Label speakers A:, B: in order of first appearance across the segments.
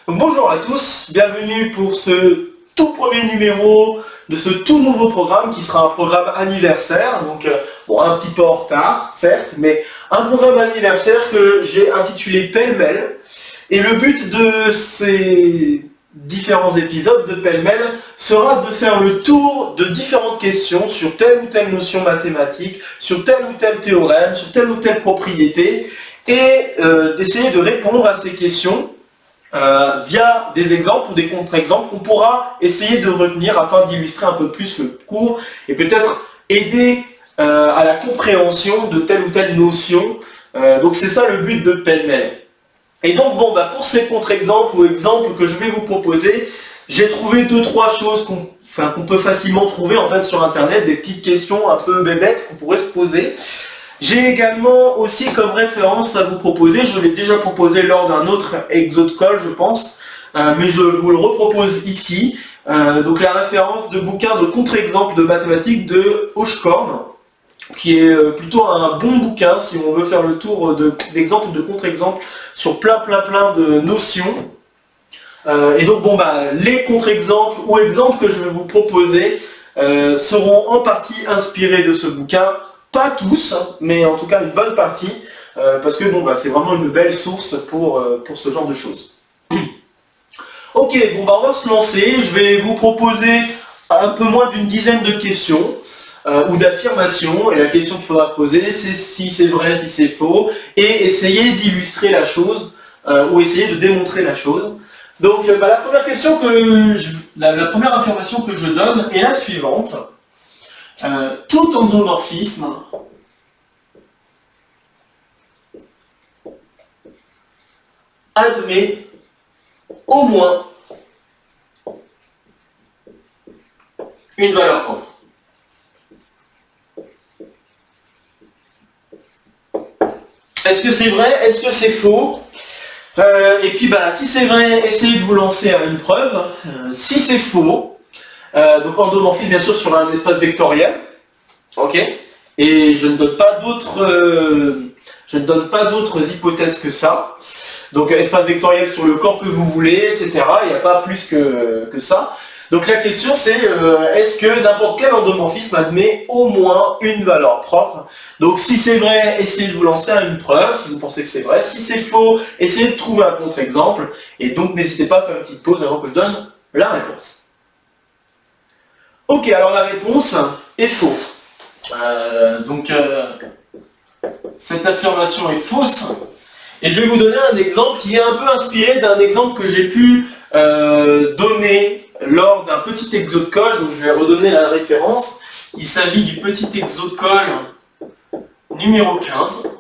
A: Donc, bonjour à tous, bienvenue pour ce tout premier numéro de ce tout nouveau programme qui sera un programme anniversaire, donc bon, un petit peu en retard, certes, mais un programme anniversaire que j'ai intitulé Pêle-mêle. Et le but de ces différents épisodes de Pêle-mêle sera de faire le tour de différentes questions sur telle ou telle notion mathématique, sur tel ou tel théorème, sur telle ou telle propriété, et d'essayer de répondre à ces questions via des exemples ou des contre-exemples qu'on pourra essayer de retenir afin d'illustrer un peu plus le cours et peut-être aider à la compréhension de telle ou telle notion. Donc c'est ça le but de Pêle-mêle. Et donc pour ces contre-exemples ou exemples que je vais vous proposer, j'ai trouvé 2-3 choses qu'on peut facilement trouver en fait sur internet, des petites questions un peu bébêtes qu'on pourrait se poser. J'ai également aussi comme référence à vous proposer, je l'ai déjà proposé lors d'un autre exo de colle je pense, mais je vous le repropose ici, donc la référence de bouquin de contre-exemple de mathématiques de Hochkorn, qui est plutôt un bon bouquin si on veut faire le tour d'exemples de contre-exemples sur plein de notions. Et donc les contre-exemples ou exemples que je vais vous proposer seront en partie inspirés de ce bouquin. Pas tous, mais en tout cas une bonne partie, parce que c'est vraiment une belle source pour ce genre de choses. Ok, on va se lancer. Je vais vous proposer un peu moins d'une dizaine de questions ou d'affirmations, et la question qu'il faudra poser, c'est si c'est vrai, si c'est faux, et essayer d'illustrer la chose, ou essayer de démontrer la chose. Donc la première question la première affirmation que je donne est la suivante. Tout endomorphisme admet au moins une valeur propre. Est-ce que c'est vrai? Est-ce que c'est faux? Et puis si c'est vrai, essayez de vous lancer à une preuve. Si c'est faux, donc endomorphisme bien sûr sur un espace vectoriel, ok, et je ne donne pas d'autres hypothèses que ça. Donc espace vectoriel sur le corps que vous voulez, etc. Il n'y a pas plus que ça. Donc la question c'est est-ce que n'importe quel endomorphisme admet au moins une valeur propre? Donc si c'est vrai, essayez de vous lancer à une preuve, si vous pensez que c'est vrai. Si c'est faux, essayez de trouver un contre-exemple. Et donc n'hésitez pas à faire une petite pause avant que je donne la réponse. Ok, alors la réponse est faux. Cette affirmation est fausse. Et je vais vous donner un exemple qui est un peu inspiré d'un exemple que j'ai pu donner lors d'un petit exo de colle. Donc je vais redonner la référence. Il s'agit du petit exo de colle numéro 15,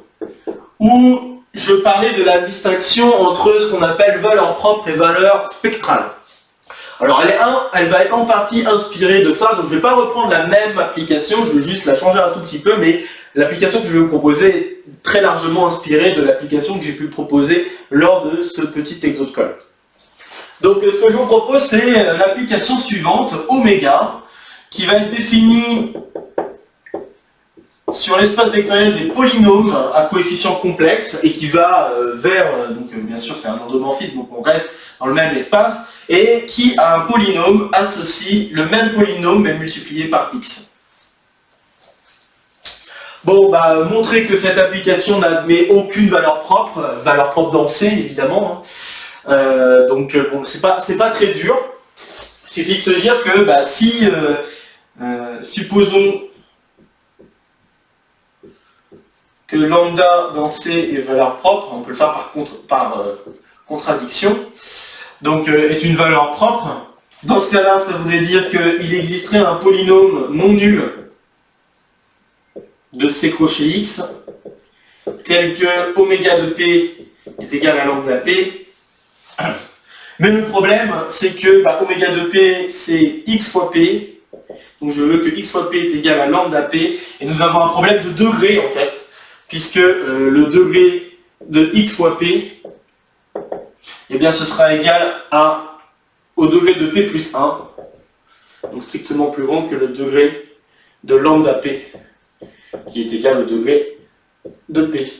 A: où je parlais de la distinction entre ce qu'on appelle valeur propre et valeur spectrale. Alors elle va être en partie inspirée de ça, donc je ne vais pas reprendre la même application, je vais juste la changer un tout petit peu, mais l'application que je vais vous proposer est très largement inspirée de l'application que j'ai pu proposer lors de ce petit exo de colle. Donc ce que je vous propose, c'est l'application suivante, oméga, qui va être définie sur l'espace vectoriel des polynômes à coefficients complexes et qui va vers, bien sûr c'est un endomorphisme, donc on reste dans le même espace, et qui à un polynôme associe le même polynôme mais multiplié par x. Montrer que cette application n'admet aucune valeur propre dans C évidemment. C'est pas très dur. Il suffit de se dire que si, supposons que lambda dans C est valeur propre, on peut le faire par contradiction, donc est une valeur propre. Dans ce cas-là, ça voudrait dire qu'il existerait un polynôme non nul de C crochet x, tel que oméga de P est égal à lambda P. Mais le problème, c'est que oméga de P, c'est x fois P, donc je veux que x fois P est égal à lambda P, et nous avons un problème de degré en fait, puisque le degré de x fois P, ce sera égal au degré de P plus 1, donc strictement plus grand que le degré de lambda P, qui est égal au degré de P.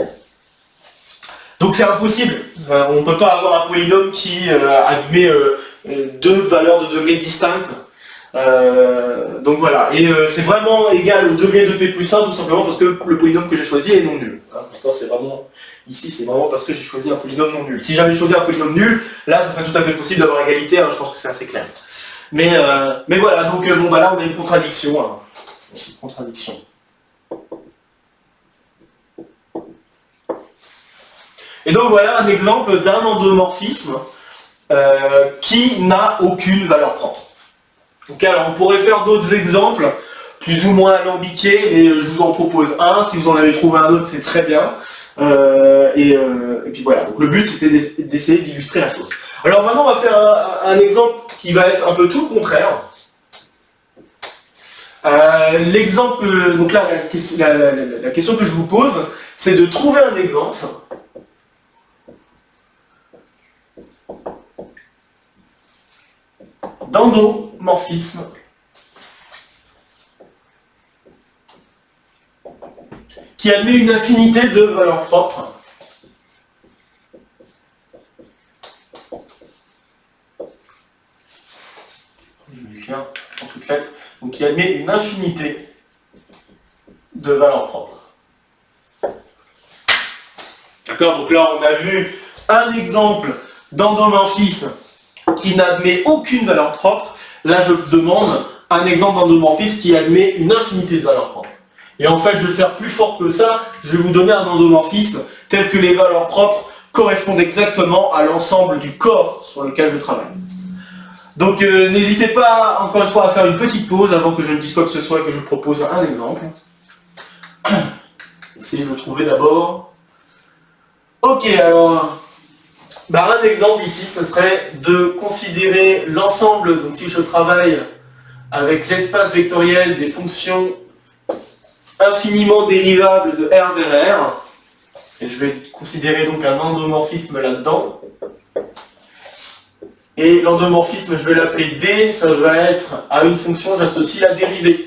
A: Donc Donc c'est impossible. On ne peut pas avoir un polynôme qui admet deux valeurs de degrés distinctes. Donc voilà, et c'est vraiment égal au degré de p plus 1 tout simplement parce que le polynôme que j'ai choisi est non nul. C'est vraiment, ici c'est vraiment parce que j'ai choisi un polynôme non nul. Si j'avais choisi un polynôme nul, là ça serait tout à fait possible d'avoir égalité, hein, je pense que c'est assez clair. Mais voilà, donc bon bah là on a une contradiction. Hein. Une contradiction. Et donc voilà un exemple d'un endomorphisme qui n'a aucune valeur propre. Donc alors on pourrait faire d'autres exemples, plus ou moins alambiqués, mais je vous en propose un, si vous en avez trouvé un autre c'est très bien. Et puis voilà, donc le but c'était d'essayer d'illustrer la chose. Alors maintenant on va faire un exemple qui va être un peu tout le contraire. L'exemple, donc là la question que je vous pose, c'est de trouver un exemple d'endomorphisme qui admet une infinité de valeurs propres je vais faire en toutes lettres, donc qui admet une infinité de valeurs propres. D'accord, donc là on a vu un exemple d'endomorphisme qui n'admet aucune valeur propre. Là je demande un exemple d'endomorphisme qui admet une infinité de valeurs propres. Et en fait je vais faire plus fort que ça, je vais vous donner un endomorphisme tel que les valeurs propres correspondent exactement à l'ensemble du corps sur lequel je travaille. Donc n'hésitez pas encore une fois à faire une petite pause avant que je ne dise quoi que ce soit et que je propose un exemple. Essayez de le trouver d'abord. Ok, alors un exemple ici, ce serait de considérer l'ensemble, donc si je travaille avec l'espace vectoriel des fonctions infiniment dérivables de R vers R, et je vais considérer donc un endomorphisme là-dedans, et l'endomorphisme, je vais l'appeler D, ça va être à une fonction, j'associe la dérivée.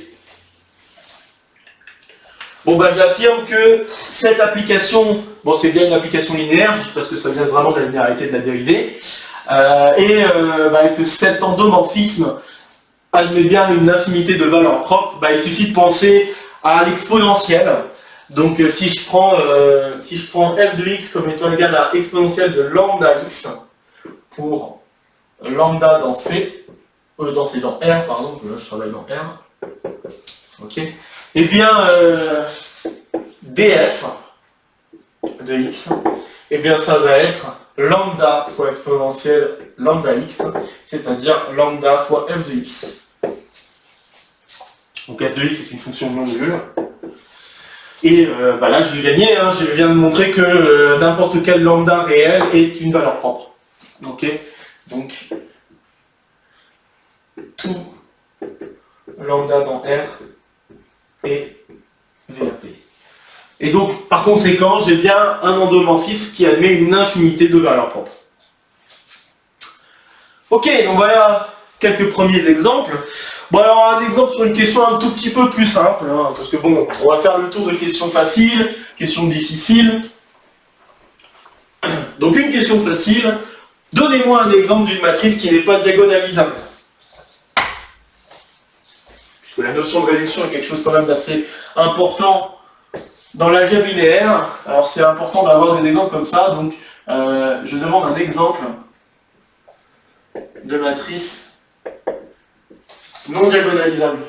A: Bon j'affirme que cette application, c'est bien une application linéaire, parce que ça vient vraiment de la linéarité de la dérivée, que cet endomorphisme admet bien une infinité de valeurs propres, il suffit de penser à l'exponentielle. Donc si je prends f de x comme étant égal à exponentielle de lambda x pour lambda dans C, dans R, pardon, là je travaille dans R, ok, et bien df de x, et bien ça va être lambda fois exponentielle lambda x, c'est-à-dire lambda fois f de x. Donc f de x est une fonction non nulle. Et là j'ai gagné, hein, je viens de montrer que n'importe quel lambda réel est une valeur propre. Ok, donc tout lambda dans R est VAP. Et donc par conséquent j'ai bien un endomorphisme qui admet une infinité de valeurs propres. Ok, donc voilà quelques premiers exemples. Bon alors un exemple sur une question un tout petit peu plus simple, hein, parce que bon, on va faire le tour de questions faciles, questions difficiles. Donc une question facile, donnez-moi un exemple d'une matrice qui n'est pas diagonalisable. Puisque la notion de réduction est quelque chose quand même d'assez important dans l'algèbre linéaire, alors c'est important d'avoir des exemples comme ça, donc je demande un exemple de matrice non diagonalisable.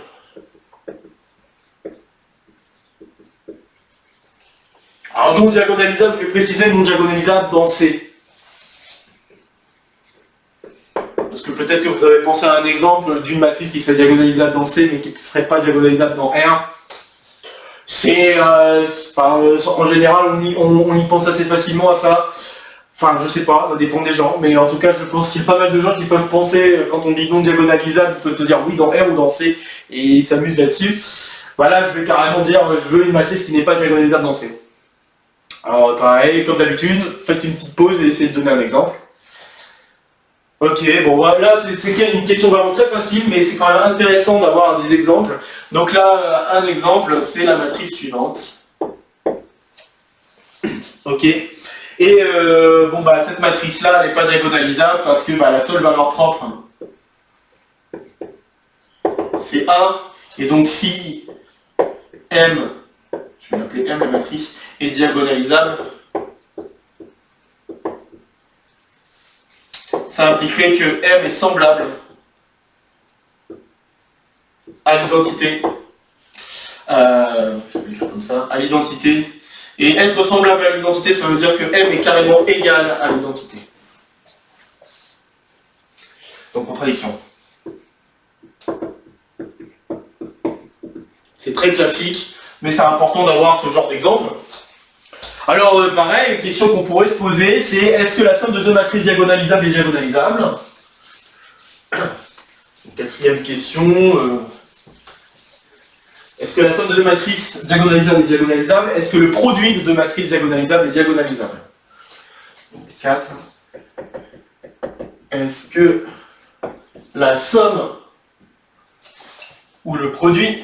A: Alors non diagonalisable, je vais préciser non diagonalisable dans C. Parce que peut-être que vous avez pensé à un exemple d'une matrice qui serait diagonalisable dans C, mais qui ne serait pas diagonalisable dans R. En général, on y pense assez facilement à ça. Enfin, je sais pas, ça dépend des gens, mais en tout cas, je pense qu'il y a pas mal de gens qui peuvent penser, quand on dit non diagonalisable, ils peuvent se dire oui dans R ou dans C, et ils s'amusent là-dessus. Voilà, je vais carrément dire, je veux une matrice qui n'est pas diagonalisable dans C. Alors, pareil, comme d'habitude, faites une petite pause et essayez de donner un exemple. Ok, bon, voilà, c'est une question vraiment très facile, mais c'est quand même intéressant d'avoir des exemples. Donc là, un exemple, c'est la matrice suivante. Ok. Et bon, bah, cette matrice-là, elle n'est pas diagonalisable parce que bah, la seule valeur propre, c'est 1. Et donc si M, je vais l'appeler M la matrice, est diagonalisable, ça impliquerait que M est semblable à l'identité, je vais l'écrire comme ça, à l'identité, et être semblable à l'identité, ça veut dire que M est carrément égal à l'identité. Donc contradiction. C'est très classique, mais c'est important d'avoir ce genre d'exemple. Alors pareil, une question qu'on pourrait se poser, c'est est-ce que la somme de deux matrices diagonalisables est diagonalisable? Quatrième question, est-ce que la somme de deux matrices diagonalisables est diagonalisable? Est-ce que le produit de deux matrices diagonalisables est diagonalisable? Donc 4. Est-ce que la somme ou le produit,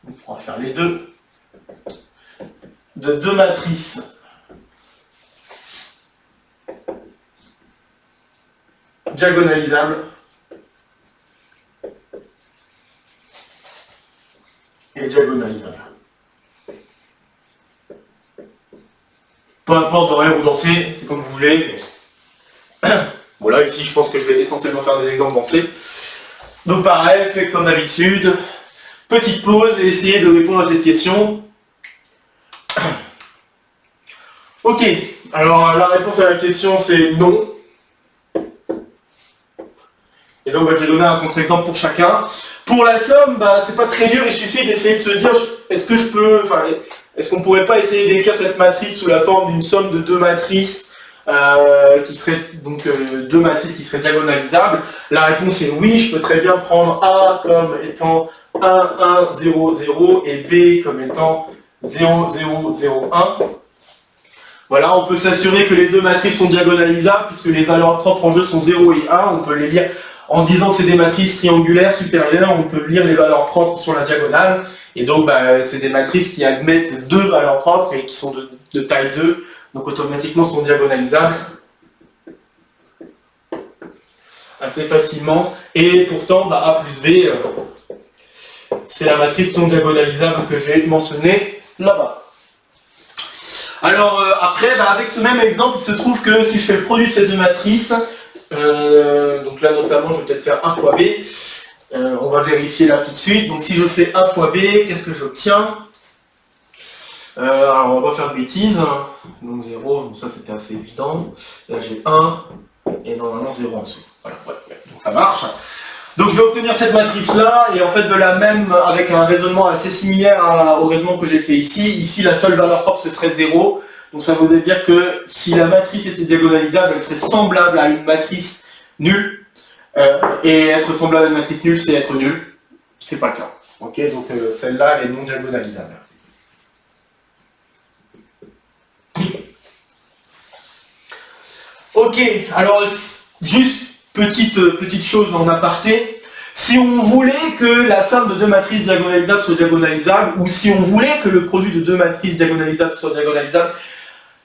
A: on pourra faire les deux, de deux matrices diagonalisables est diagonalisable. Peu importe dans R ou dans C, c'est comme vous voulez. Bon là ici je pense que je vais essentiellement faire des exemples dans C. Donc pareil, faites comme d'habitude. Petite pause et essayez de répondre à cette question. Ok, alors la réponse à la question c'est non. Et donc je vais donner un contre-exemple pour chacun. Pour la somme, bah, c'est pas très dur, il suffit d'essayer de se dire est-ce qu'on pourrait pas essayer d'écrire cette matrice sous la forme d'une somme de deux matrices qui seraient donc deux matrices qui seraient diagonalisables. La réponse est oui, je peux très bien prendre A comme étant 1, 1, 0, 0 et B comme étant 0, 0, 0, 1. Voilà, on peut s'assurer que les deux matrices sont diagonalisables puisque les valeurs propres en jeu sont 0 et 1. On peut les lire en disant que c'est des matrices triangulaires supérieures, on peut lire les valeurs propres sur la diagonale. Et donc, bah, c'est des matrices qui admettent deux valeurs propres et qui sont de taille 2. Donc, automatiquement, sont diagonalisables assez facilement. Et pourtant, bah, A plus B, c'est la matrice non diagonalisable que j'ai mentionnée là-bas. Alors, après, bah, avec ce même exemple, il se trouve que si je fais le produit de ces deux matrices, donc là notamment je vais peut-être faire 1 fois B, on va vérifier là tout de suite. Donc si je fais 1 fois B, qu'est-ce que j'obtiens? Alors on va pas faire de bêtises, donc 0, donc ça c'était assez évident. Là j'ai 1 et normalement 0 en dessous. Voilà, ouais, donc ça marche. Donc je vais obtenir cette matrice là, et en fait de la même, avec un raisonnement assez similaire au raisonnement que j'ai fait ici. Ici la seule valeur propre ce serait 0. Donc ça voudrait dire que si la matrice était diagonalisable, elle serait semblable à une matrice nulle. Et être semblable à une matrice nulle, c'est être nul. C'est pas le cas. Ok, donc celle-là, elle est non diagonalisable. Ok, alors juste petite chose en aparté. Si on voulait que la somme de deux matrices diagonalisables soit diagonalisable, ou si on voulait que le produit de deux matrices diagonalisables soit diagonalisable,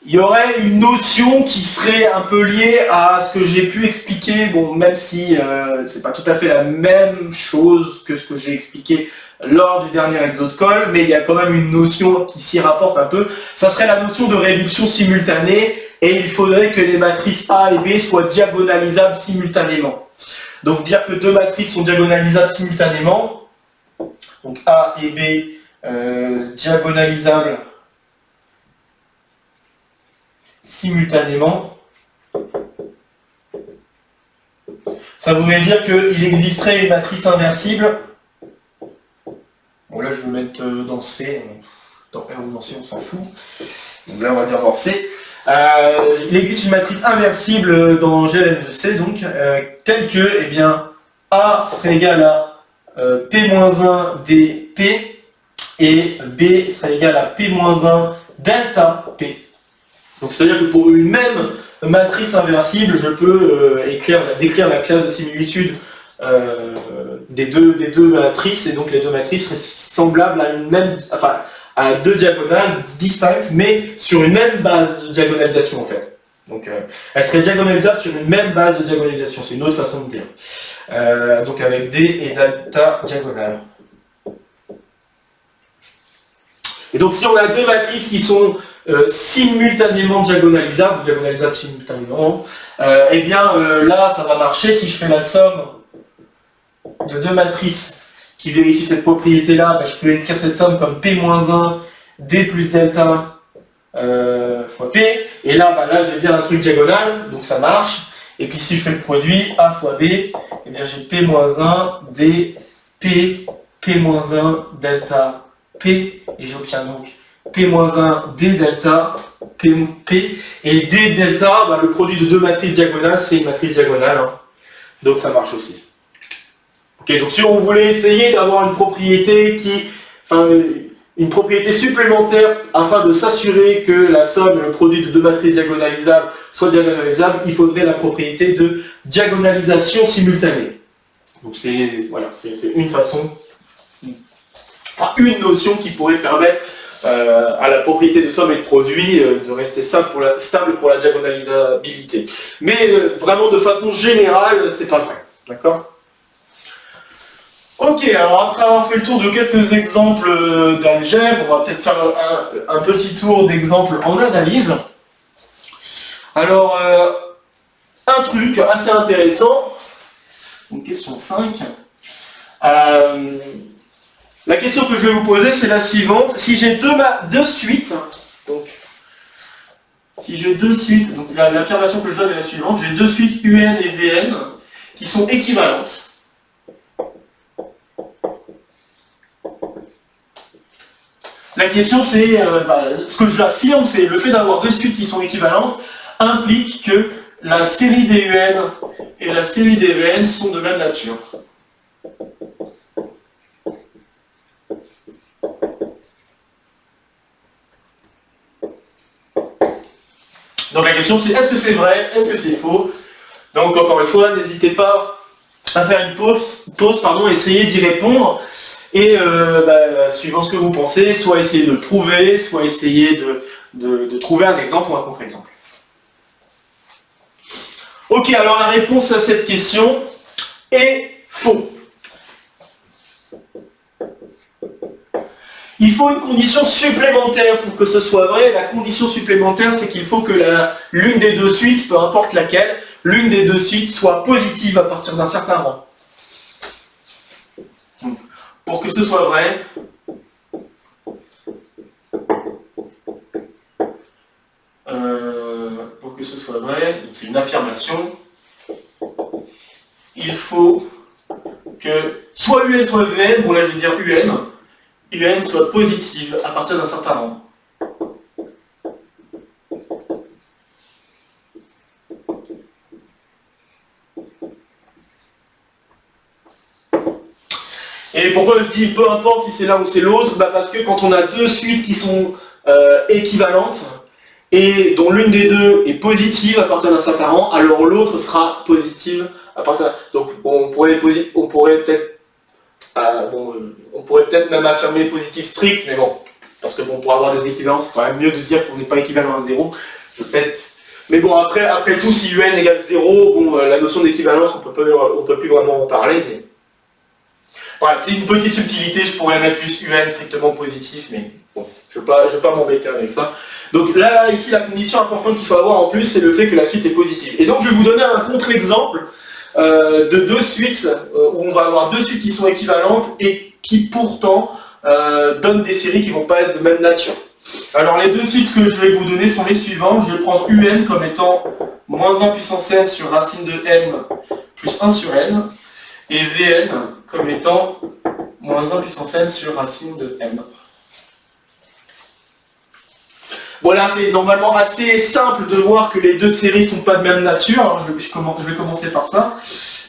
A: il y aurait une notion qui serait un peu liée à ce que j'ai pu expliquer, bon, même si c'est pas tout à fait la même chose que ce que j'ai expliqué lors du dernier exo de colle, mais il y a quand même une notion qui s'y rapporte un peu. Ça serait la notion de réduction simultanée, et il faudrait que les matrices A et B soient diagonalisables simultanément. Donc dire que deux matrices sont diagonalisables simultanément, donc A et B diagonalisables simultanément, ça voudrait dire qu'il existerait une matrice inversible. Bon là je vais mettre dans C, dans R ou dans C on s'en fout, donc là on va dire dans C. Il existe une matrice inversible dans GLM de C, donc telle que, eh bien, A serait égal à P-1 dP et B serait égal à P-1 delta P. Donc c'est-à-dire que pour une même matrice inversible, je peux décrire la classe de similitude des deux matrices, et donc les deux matrices seraient semblables à une même, enfin à deux diagonales distinctes, mais sur une même base de diagonalisation en fait. Donc elle serait diagonalisable sur une même base de diagonalisation, c'est une autre façon de dire. Donc avec D et delta diagonale. Et donc si on a deux matrices qui sont simultanément diagonalisables, ou diagonalisables simultanément, eh bien là ça va marcher si je fais la somme de deux matrices qui vérifient cette propriété-là, ben, je peux écrire cette somme comme P-1 D plus delta fois P, et là, ben, là j'ai bien un truc diagonal, donc ça marche, et puis si je fais le produit A fois B, eh bien j'ai P-1 D P, P-1 delta P, et j'obtiens donc P-1 D delta P, et D delta, ben, le produit de deux matrices diagonales, c'est une matrice diagonale, hein. Donc ça marche aussi. Okay, donc si on voulait essayer d'avoir une propriété une propriété supplémentaire afin de s'assurer que la somme et le produit de deux matrices diagonalisables soient diagonalisables, il faudrait la propriété de diagonalisation simultanée. Donc c'est voilà, c'est une façon, une notion qui pourrait permettre à la propriété de somme et de produit de rester stable pour la diagonalisabilité. Mais vraiment de façon générale, c'est pas vrai. D'accord ? Ok, alors après avoir fait le tour de quelques exemples d'algèbre, on va peut-être faire un petit tour d'exemples en analyse. Alors, un truc assez intéressant, donc question 5. La question que je vais vous poser, c'est la suivante. Si j'ai deux suites, donc si j'ai deux suites, donc l'affirmation que je donne est la suivante, j'ai deux suites UN et VN qui sont équivalentes. La question c'est, ce que j'affirme, c'est le fait d'avoir deux suites qui sont équivalentes implique que la série des UN et la série des VN sont de même nature. Donc la question c'est, est-ce que c'est vrai, est-ce que c'est faux? Donc encore une fois, n'hésitez pas à faire une pause, essayez d'y répondre. Et suivant ce que vous pensez, soit essayer de le prouver, soit essayer de trouver un exemple ou un contre-exemple. Ok, alors la réponse à cette question est faux. Il faut une condition supplémentaire pour que ce soit vrai. La condition supplémentaire, c'est qu'il faut que l'une des deux suites, peu importe laquelle, l'une des deux suites soit positive à partir d'un certain rang. Pour que ce soit vrai, c'est une affirmation, il faut que soit UN soit VN, bon là je vais dire UN soit positive à partir d'un certain rang. Et pourquoi je dis peu importe si c'est l'un ou c'est l'autre, parce que quand on a deux suites qui sont équivalentes, et dont l'une des deux est positive à partir d'un certain rang, alors l'autre sera positive à partir d'un... Donc on pourrait peut-être même affirmer positif strict, mais bon, parce que bon, pour avoir des équivalences, c'est quand même mieux de dire qu'on n'est pas équivalent à 0, peut-être. Mais bon, après tout, si UN égale 0, bon, la notion d'équivalence, on peut plus vraiment en parler, mais... Voilà, c'est une petite subtilité, je pourrais mettre juste UN strictement positif, mais bon, je ne vais pas m'embêter avec ça. Donc là, ici, la condition importante qu'il faut avoir en plus, c'est le fait que la suite est positive. Et donc, je vais vous donner un contre-exemple de deux suites, où on va avoir deux suites qui sont équivalentes et qui pourtant donnent des séries qui ne vont pas être de même nature. Alors, les deux suites que je vais vous donner sont les suivantes. Je vais prendre UN comme étant moins 1 puissance n sur racine de m plus 1 sur n, et Vn comme étant moins 1 puissance n sur racine de m. Voilà, c'est normalement assez simple de voir que les deux séries ne sont pas de même nature. Alors, je vais commencer par ça.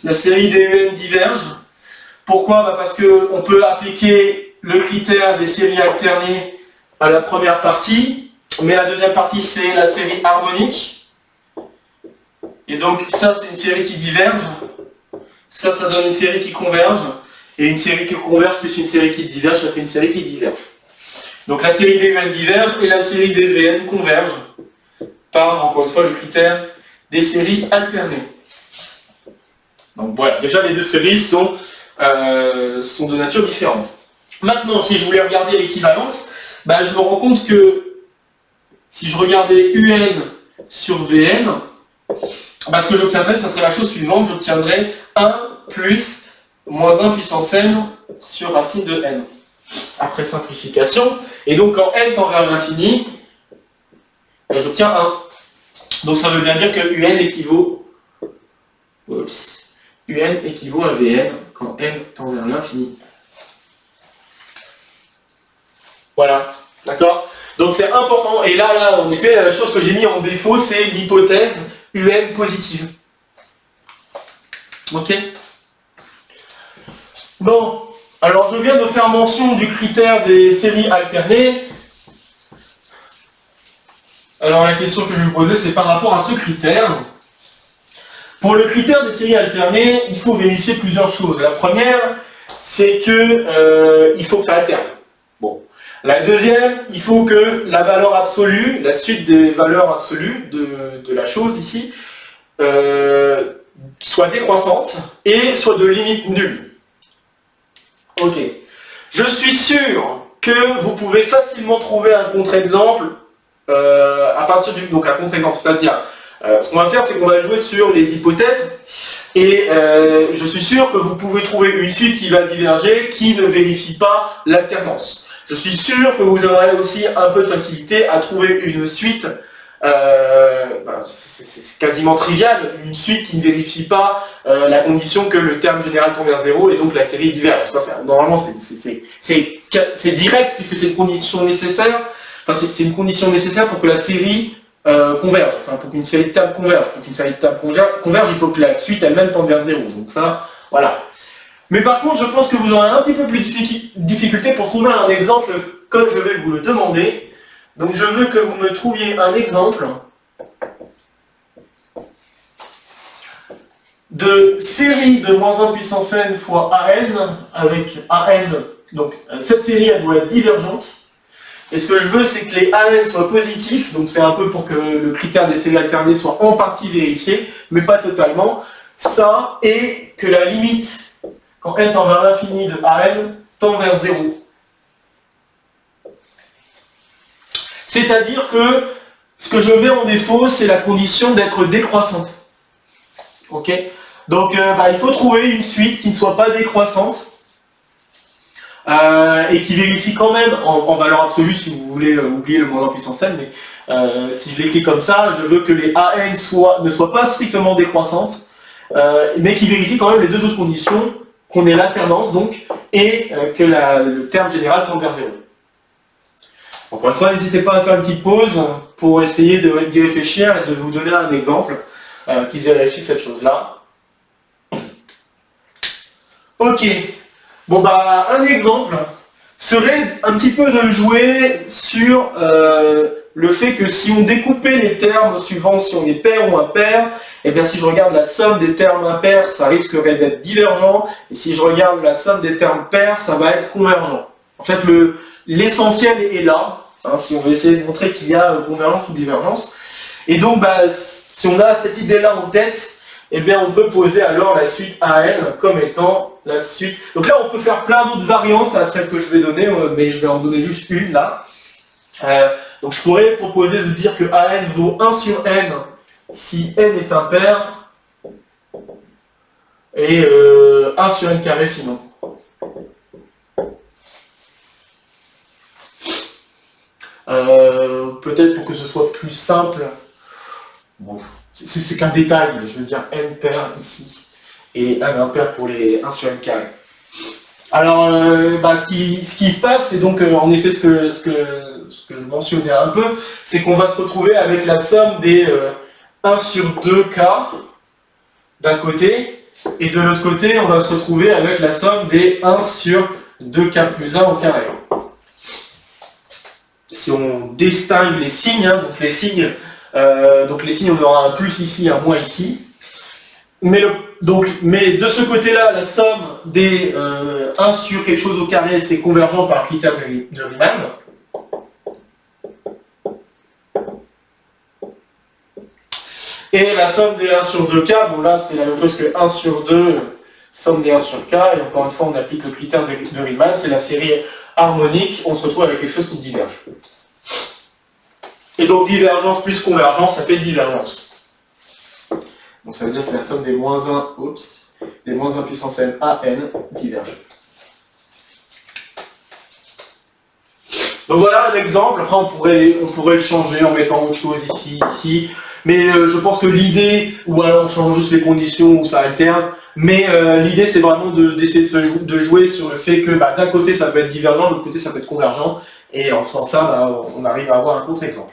A: La série des UN diverge. Pourquoi? Parce qu'on peut appliquer le critère des séries alternées à la première partie, mais la deuxième partie, c'est la série harmonique. Et donc, ça, c'est une série qui diverge. Ça donne une série qui converge. Et une série qui converge plus une série qui diverge, ça fait une série qui diverge. Donc la série des UN diverge et la série des VN converge. par, encore une fois, le critère des séries alternées. Donc voilà, déjà les deux séries sont de nature différente. Maintenant, si je voulais regarder l'équivalence, bah, je me rends compte que si je regardais UN sur VN, bah, ce que j'obtiendrais, ça serait la chose suivante, j'obtiendrais 1 plus moins 1 puissance n sur racine de n. Après simplification, et donc quand n tend vers l'infini, bah, j'obtiens 1. Donc ça veut bien dire que UN équivaut à Vn quand n tend vers l'infini. Voilà, d'accord? Donc c'est important, et là, en effet, la chose que j'ai mis en défaut, c'est l'hypothèse UN positive. Ok? Bon, alors je viens de faire mention du critère des séries alternées. Alors la question que je vais vous poser, c'est par rapport à ce critère. Pour le critère des séries alternées, il faut vérifier plusieurs choses. La première, c'est que il faut que ça alterne. Bon. La deuxième, il faut que la valeur absolue, la suite des valeurs absolues de la chose ici, soit décroissante et soit de limite nulle. Ok. Je suis sûr que vous pouvez facilement trouver un contre-exemple à partir du... Donc un contre-exemple, c'est-à-dire, ce qu'on va faire, c'est qu'on va jouer sur les hypothèses, et je suis sûr que vous pouvez trouver une suite qui va diverger, qui ne vérifie pas l'alternance. Je suis sûr que vous aurez aussi un peu de facilité à trouver une suite, c'est quasiment trivial, une suite qui ne vérifie pas la condition que le terme général tend vers 0 et donc la série diverge. Ça, normalement, c'est direct puisque c'est une condition nécessaire. Enfin, c'est une condition nécessaire pour que la série converge. Enfin, pour qu'une série de termes converge. Pour qu'une série de termes converge, il faut que la suite elle-même tende vers 0. Donc ça, voilà. Mais par contre, je pense que vous aurez un petit peu plus de difficulté pour trouver un exemple comme je vais vous le demander. Donc je veux que vous me trouviez un exemple de série de moins 1 puissance n fois an, avec an, donc cette série elle doit être divergente. Et ce que je veux, c'est que les an soient positifs, donc c'est un peu pour que le critère des séries alternées soit en partie vérifié, mais pas totalement. Ça, et que la limite, quand n tend vers l'infini de an, tend vers 0. C'est-à-dire que ce que je mets en défaut, c'est la condition d'être décroissante. Ok? Donc il faut trouver une suite qui ne soit pas décroissante et qui vérifie quand même en valeur absolue, si vous voulez oublier le moins 1 puissance n, mais si je l'écris comme ça, je veux que les an ne soient pas strictement décroissantes, mais qui vérifient quand même les deux autres conditions, qu'on ait l'alternance donc, et que le terme général tende vers 0. Encore une fois, n'hésitez pas à faire une petite pause pour essayer d'y réfléchir et de vous donner un exemple qui vérifie cette chose-là. Ok. Bon un exemple serait un petit peu de jouer sur le fait que si on découpait les termes suivant si on est pair ou impair, et bien si je regarde la somme des termes impairs, ça risquerait d'être divergent, et si je regarde la somme des termes pairs, ça va être convergent. En fait, l'essentiel est là, hein, si on veut essayer de montrer qu'il y a convergence ou divergence. Et donc, si on a cette idée-là en tête, eh bien on peut poser alors la suite AN comme étant la suite. Donc là, on peut faire plein d'autres variantes à celle que je vais donner, mais je vais en donner juste une là. Donc je pourrais proposer de dire que AN vaut 1 sur N si N est impair, et 1 sur N carré sinon. Peut-être pour que ce soit plus simple, bon, c'est qu'un détail, mais je veux dire N pair ici, et N impair pour les 1 sur N carré. Alors, ce qui se passe, c'est donc en effet ce que je mentionnais un peu, c'est qu'on va se retrouver avec la somme des 1 sur 2k d'un côté, et de l'autre côté, on va se retrouver avec la somme des 1 sur 2k plus 1 au carré. Si on distingue les signes, hein, donc les signes, on aura un plus ici, un moins ici. Mais de ce côté-là, la somme des 1 sur quelque chose au carré, c'est convergent par critère de Riemann. Et la somme des 1 sur 2k, bon là c'est la même chose que 1 sur 2, somme des 1 sur k, et encore une fois on applique le critère de Riemann, c'est la série harmonique, on se retrouve avec quelque chose qui diverge. Et donc divergence plus convergence, ça fait divergence. Donc ça veut dire que la somme des moins 1, des moins 1 puissance n à n diverge. Donc voilà un exemple, après on pourrait le changer en mettant autre chose ici, mais je pense que l'idée, ou alors on change juste les conditions où ça alterne, mais l'idée c'est vraiment d'essayer de jouer sur le fait que d'un côté ça peut être divergent, de l'autre côté ça peut être convergent, et en faisant ça, on arrive à avoir un contre-exemple.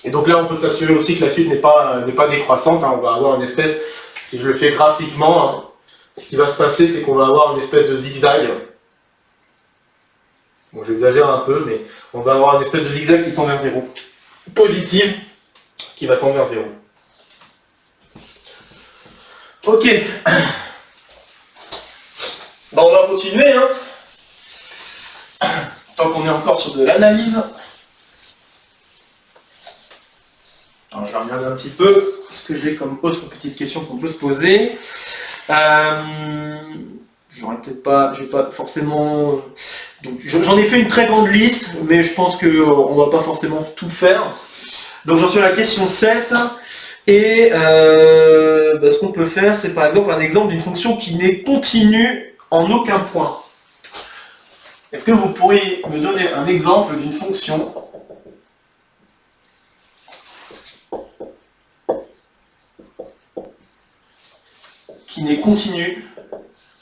A: Et donc là on peut s'assurer aussi que la suite n'est pas décroissante, on va avoir une espèce, si je le fais graphiquement, ce qui va se passer c'est qu'on va avoir une espèce de zigzag. Bon, j'exagère un peu, mais on va avoir une espèce de zigzag qui tend vers 0. Positive, qui va tendre vers 0. Ok. Bon, on va continuer, tant qu'on est encore sur de l'analyse. Alors, je vais regarder un petit peu ce que j'ai comme autre petite question qu'on peut se poser. Je vais pas forcément... J'en ai fait une très grande liste, mais je pense qu'on va pas forcément tout faire. Donc j'en suis à la question 7, et ce qu'on peut faire, c'est par exemple un exemple d'une fonction qui n'est continue en aucun point. Est-ce que vous pourriez me donner un exemple d'une fonction qui n'est continue,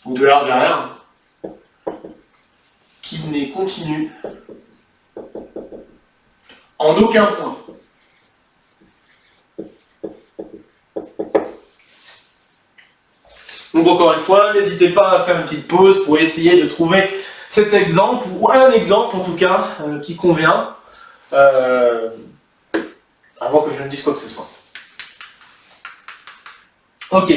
A: donc de R vers R, qui n'est continue en aucun point? Donc encore une fois, n'hésitez pas à faire une petite pause pour essayer de trouver cet exemple, ou un exemple en tout cas, qui convient, avant que je ne dise quoi que ce soit. Ok,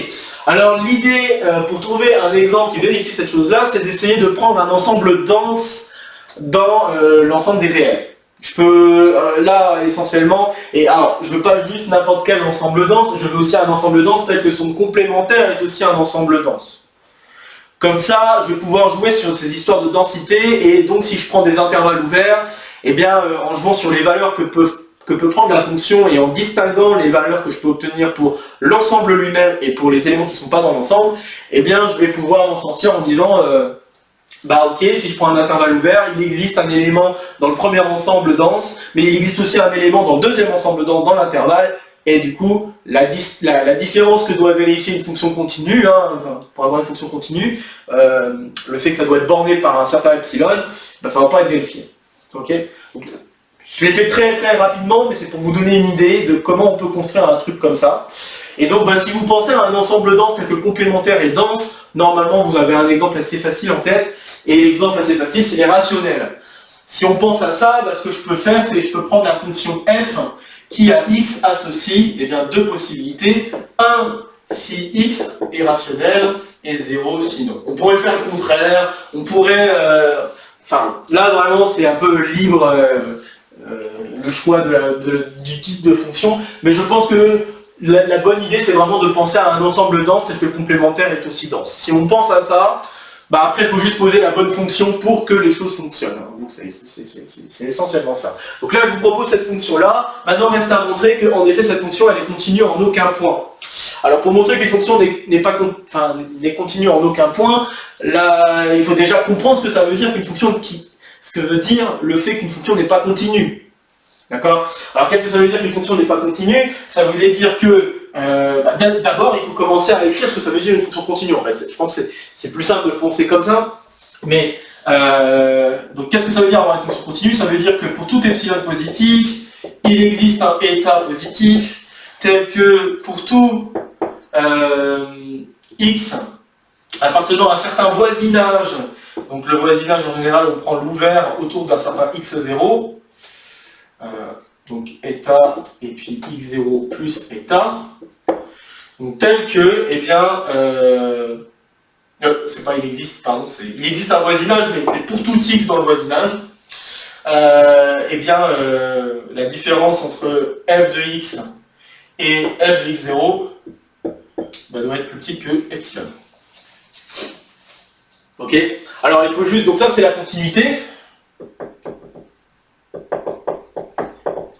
A: alors l'idée pour trouver un exemple qui vérifie cette chose-là, c'est d'essayer de prendre un ensemble dense dans l'ensemble des réels. Je peux, là, essentiellement, et alors, je veux pas juste n'importe quel ensemble dense, je veux aussi un ensemble dense tel que son complémentaire est aussi un ensemble dense. Comme ça, je vais pouvoir jouer sur ces histoires de densité, et donc si je prends des intervalles ouverts, eh bien, en jouant sur les valeurs que peut prendre la fonction et en distinguant les valeurs que je peux obtenir pour l'ensemble lui-même et pour les éléments qui ne sont pas dans l'ensemble, eh bien, je vais pouvoir m'en sortir en disant... ok, si je prends un intervalle ouvert, il existe un élément dans le premier ensemble dense, mais il existe aussi un élément dans le deuxième ensemble dense dans l'intervalle, et du coup, la différence que doit vérifier une fonction continue, pour avoir une fonction continue, le fait que ça doit être borné par un certain epsilon, ça ne va pas être vérifié. Okay, donc, je l'ai fait très très rapidement, mais c'est pour vous donner une idée de comment on peut construire un truc comme ça. Et donc, si vous pensez à un ensemble dense tel que le complémentaire est dense, normalement vous avez un exemple assez facile en tête. Et l'exemple assez facile, c'est les rationnels. Si on pense à ça, ce que je peux faire, c'est que je peux prendre la fonction f qui à x associe deux possibilités. 1 si x est rationnel et 0 si non. On pourrait faire le contraire, on pourrait... là vraiment c'est un peu libre le choix du type de fonction, mais je pense que la bonne idée c'est vraiment de penser à un ensemble dense tel que le complémentaire est aussi dense. Si on pense à ça, après, il faut juste poser la bonne fonction pour que les choses fonctionnent. Donc, c'est essentiellement ça. Donc là, je vous propose cette fonction-là. Maintenant, reste à montrer qu'en effet, cette fonction, elle est continue en aucun point. Alors, pour montrer qu'une fonction n'est continue en aucun point, là, il faut déjà comprendre ce que ça veut dire qu'une fonction ce que veut dire le fait qu'une fonction n'est pas continue. D'accord? Alors, qu'est-ce que ça veut dire qu'une fonction n'est pas continue? Ça veut dire que d'abord, il faut commencer à écrire ce que ça veut dire une fonction continue. En fait, je pense que c'est plus simple de penser comme ça. Mais donc, qu'est-ce que ça veut dire avoir une fonction continue? Ça veut dire que pour tout epsilon positif, il existe un état positif tel que pour tout x appartenant à un certain voisinage. Donc, le voisinage en général, on prend l'ouvert autour d'un certain x0. Donc état et puis x0 plus état, donc tel que, c'est pas il existe, pardon, il existe un voisinage, mais c'est pour tout x dans le voisinage, la différence entre f de x et f de x0 doit être plus petit que epsilon. Ok. Alors il faut juste, donc ça c'est la continuité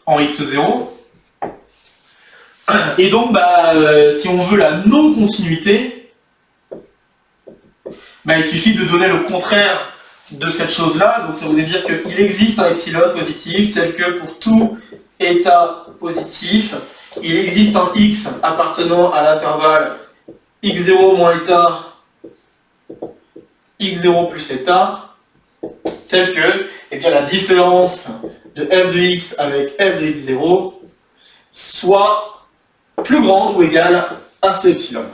A: en x0. Et donc si on veut la non-continuité, il suffit de donner le contraire de cette chose-là. Donc ça voudrait dire qu'il existe un epsilon positif tel que pour tout état positif, il existe un x appartenant à l'intervalle x0 moins état x0 plus état, tel que la différence de f de x avec f de x0 soit plus grande ou égale à ce epsilon.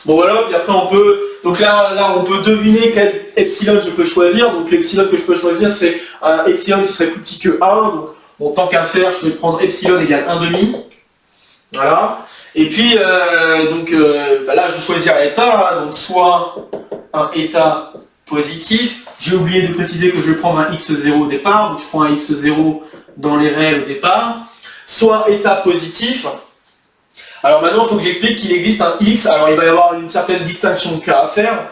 A: Bon voilà, puis après on peut, donc là on peut deviner quel epsilon je peux choisir. Donc l'epsilon que je peux choisir c'est un epsilon qui serait plus petit que 1, donc bon, tant qu'à faire je vais prendre epsilon égale 1,5. Voilà. Et puis là je vais choisir l'état, donc soit un état positif. J'ai oublié de préciser que je vais prendre un x0 au départ, donc je prends un x0 dans les réels au départ. Soit état positif. Alors maintenant il faut que j'explique qu'il existe un x, alors il va y avoir une certaine distinction k à faire.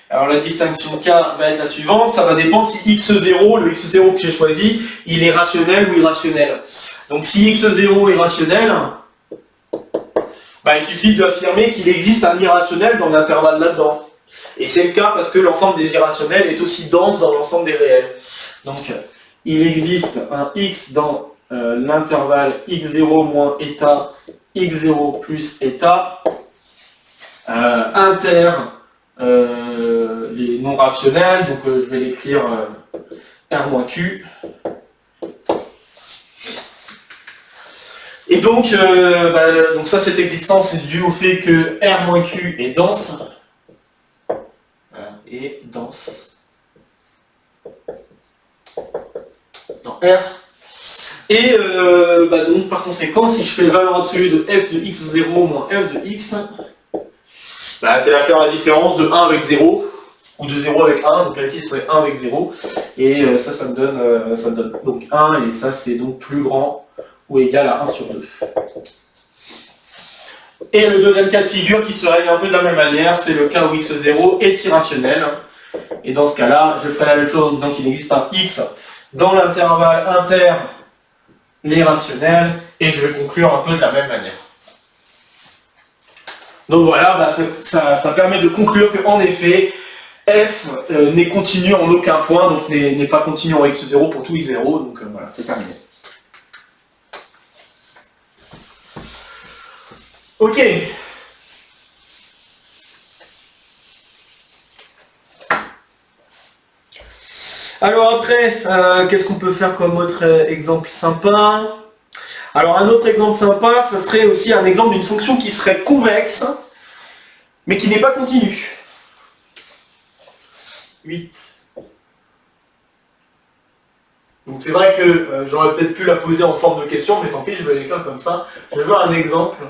A: Alors la distinction k va être la suivante, ça va dépendre si x0, le x0 que j'ai choisi, il est rationnel ou irrationnel. Donc si x0 est rationnel, il suffit d'affirmer qu'il existe un irrationnel dans l'intervalle là-dedans. Et c'est le cas parce que l'ensemble des irrationnels est aussi dense dans l'ensemble des réels. Donc il existe un x dans l'intervalle x0 moins état, x0 plus état, inter les non rationnels, donc je vais l'écrire r moins q. Et donc ça, cette existence est due au fait que r moins q est dense. Et dense dans R. Et donc par conséquent, si je fais la valeur absolue de f de x0 moins f de x, c'est la faire la différence de 1 avec 0, ou de 0 avec 1, donc là ici ce serait 1 avec 0, et ça me donne donc 1, et ça c'est donc plus grand ou égal à 1 sur 2. Et le deuxième cas de figure qui se règle un peu de la même manière, c'est le cas où x0 est irrationnel. Et dans ce cas-là, je ferai la même chose en disant qu'il existe un x dans l'intervalle inter les rationnels, et je vais conclure un peu de la même manière. Donc voilà, ça permet de conclure qu'en effet, f n'est continu en aucun point, donc n'est pas continu en x0 pour tout x0, donc voilà, c'est terminé. Ok. Alors après, qu'est-ce qu'on peut faire comme autre exemple sympa? Alors un autre exemple sympa, ça serait aussi un exemple d'une fonction qui serait convexe, mais qui n'est pas continue. 8. Donc c'est vrai que j'aurais peut-être pu la poser en forme de question, mais tant pis, je vais l'écrire comme ça. Je veux un exemple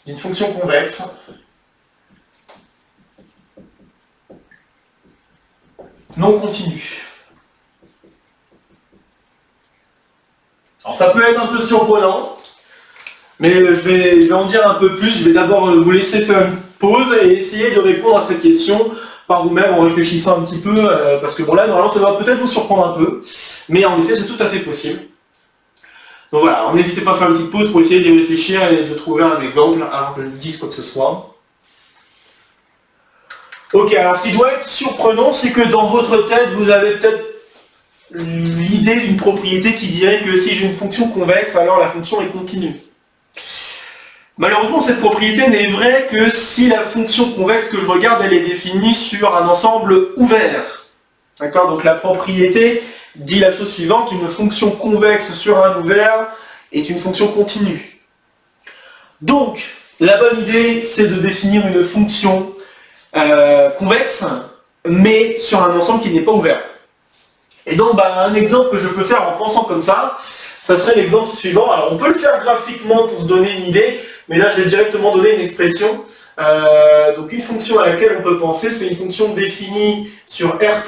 A: d'une fonction convexe non continue. Alors ça peut être un peu surprenant, mais je vais en dire un peu plus. Je vais d'abord vous laisser faire une pause et essayer de répondre à cette question par vous-même en réfléchissant un petit peu, parce que bon là normalement ça va peut-être vous surprendre un peu, mais en effet c'est tout à fait possible. Donc voilà, n'hésitez pas à faire une petite pause pour essayer d'y réfléchir et de trouver un exemple avant que je vous dise quoi que ce soit. Ok, alors ce qui doit être surprenant, c'est que dans votre tête, vous avez peut-être l'idée d'une propriété qui dirait que si j'ai une fonction convexe, alors la fonction est continue. Malheureusement, cette propriété n'est vraie que si la fonction convexe que je regarde, elle est définie sur un ensemble ouvert. D'accord? Donc la propriété dit la chose suivante, une fonction convexe sur un ouvert est une fonction continue. Donc, la bonne idée, c'est de définir une fonction convexe, mais sur un ensemble qui n'est pas ouvert. Et donc, un exemple que je peux faire en pensant comme ça serait l'exemple suivant. Alors, on peut le faire graphiquement pour se donner une idée, mais là, je vais directement donner une expression. Donc, une fonction à laquelle on peut penser, c'est une fonction définie sur R+,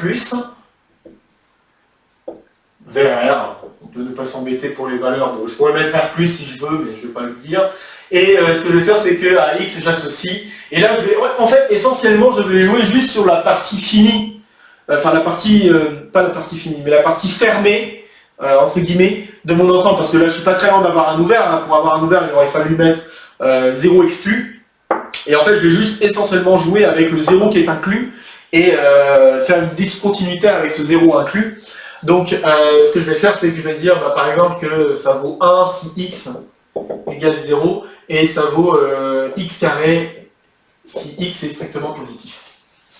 A: vers R. de ne pas s'embêter pour les valeurs. Donc, je pourrais mettre R+, si je veux, mais je ne vais pas le dire. Et ce que je vais faire, c'est qu'à X, j'associe. Et là, je vais, ouais, en fait, essentiellement, je vais jouer juste sur la partie finie. Enfin, la partie, pas la partie finie, mais la partie fermée, entre guillemets, de mon ensemble. Parce que là, je suis pas très loin d'avoir un ouvert. Hein. Pour avoir un ouvert, il aurait fallu mettre 0 exclu. Et en fait, je vais juste essentiellement jouer avec le 0 qui est inclus et faire une discontinuité avec ce 0 inclus. Donc, ce que je vais faire, c'est que je vais dire, bah, par exemple, que ça vaut 1 si x égale 0, et ça vaut x carré si x est strictement positif.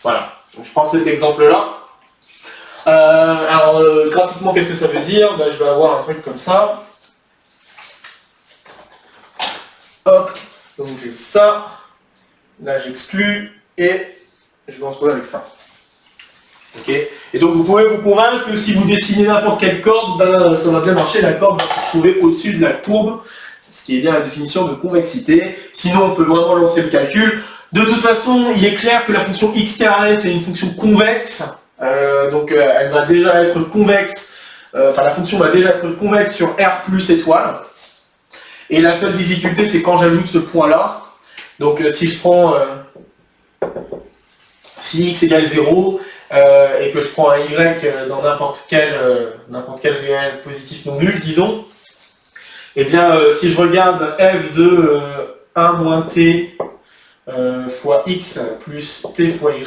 A: Voilà. Donc, je prends cet exemple-là. Alors, graphiquement, qu'est-ce que ça veut dire? Bah, je vais avoir un truc comme ça. Hop. Donc, j'ai ça. Là, j'exclus, et je vais me retrouver avec ça. Ok. Et donc vous pouvez vous convaincre que si vous dessinez n'importe quelle corde, ben, ça va bien marcher, la corde va se trouver au-dessus de la courbe, ce qui est bien la définition de convexité. Sinon on peut vraiment lancer le calcul. De toute façon, il est clair que la fonction x carré c'est une fonction convexe, donc elle va déjà être convexe, enfin la fonction va déjà être convexe sur R plus étoile. Et la seule difficulté c'est quand j'ajoute ce point là. Donc si je prends si x égale 0, et que je prends un y dans n'importe quel réel positif non nul, disons, et bien si je regarde f de 1 moins t fois x plus t fois y,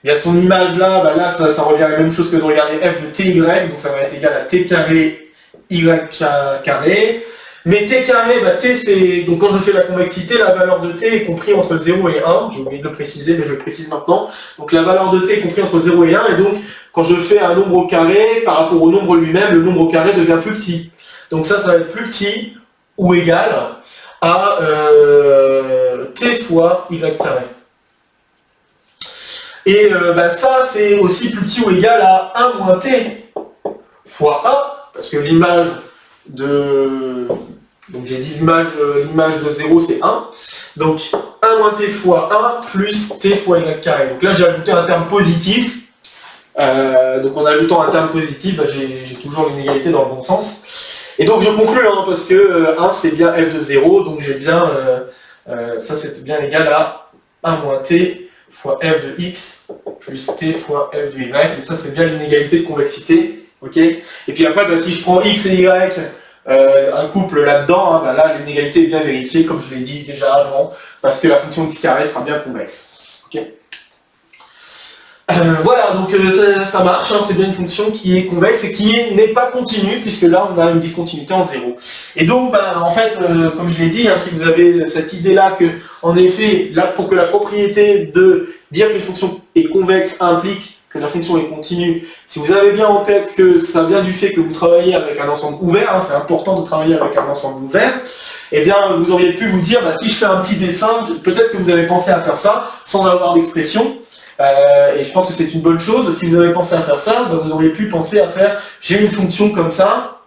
A: bien son image là, bah là ça revient à la même chose que de regarder f de ty, donc ça va être égal à t carré y carré. Mais t carré, bah t c'est. Donc quand je fais la convexité, la valeur de t est comprise entre 0 et 1. J'ai oublié de le préciser, mais je le précise maintenant. Donc la valeur de t est comprise entre 0 et 1, et donc quand je fais un nombre au carré, par rapport au nombre lui-même, le nombre au carré devient plus petit. Donc ça va être plus petit ou égal à t fois y carré. Et bah, ça c'est aussi plus petit ou égal à 1 moins t fois 1, parce que l'image de... Donc j'ai dit l'image de 0 c'est 1. Donc 1 moins t fois 1 plus t fois y carré. Donc là j'ai ajouté un terme positif. Donc en ajoutant un terme positif, bah, j'ai toujours l'inégalité dans le bon sens. Et donc je conclue, hein, parce que 1 c'est bien f de 0, donc j'ai bien... ça c'est bien égal à 1 moins t fois f de x plus t fois f de y. Et ça c'est bien l'inégalité de convexité. Okay, et puis après, bah, si je prends x et y, un couple là-dedans, hein, bah, là l'inégalité est bien vérifiée, comme je l'ai dit déjà avant, parce que la fonction x carré sera bien convexe. Okay. Voilà, donc ça marche, hein, c'est bien une fonction qui est convexe et qui n'est pas continue, puisque là on a une discontinuité en 0. Et donc, bah, en fait, comme je l'ai dit, hein, si vous avez cette idée-là que, en effet, là, pour que la propriété de dire qu'une fonction est convexe implique que la fonction est continue, si vous avez bien en tête que ça vient du fait que vous travaillez avec un ensemble ouvert, hein, c'est important de travailler avec un ensemble ouvert, eh bien vous auriez pu vous dire, bah, si je fais un petit dessin, peut-être que vous avez pensé à faire ça sans avoir d'expression, et je pense que c'est une bonne chose. Si vous avez pensé à faire ça, bah, vous auriez pu penser à faire, j'ai une fonction comme ça,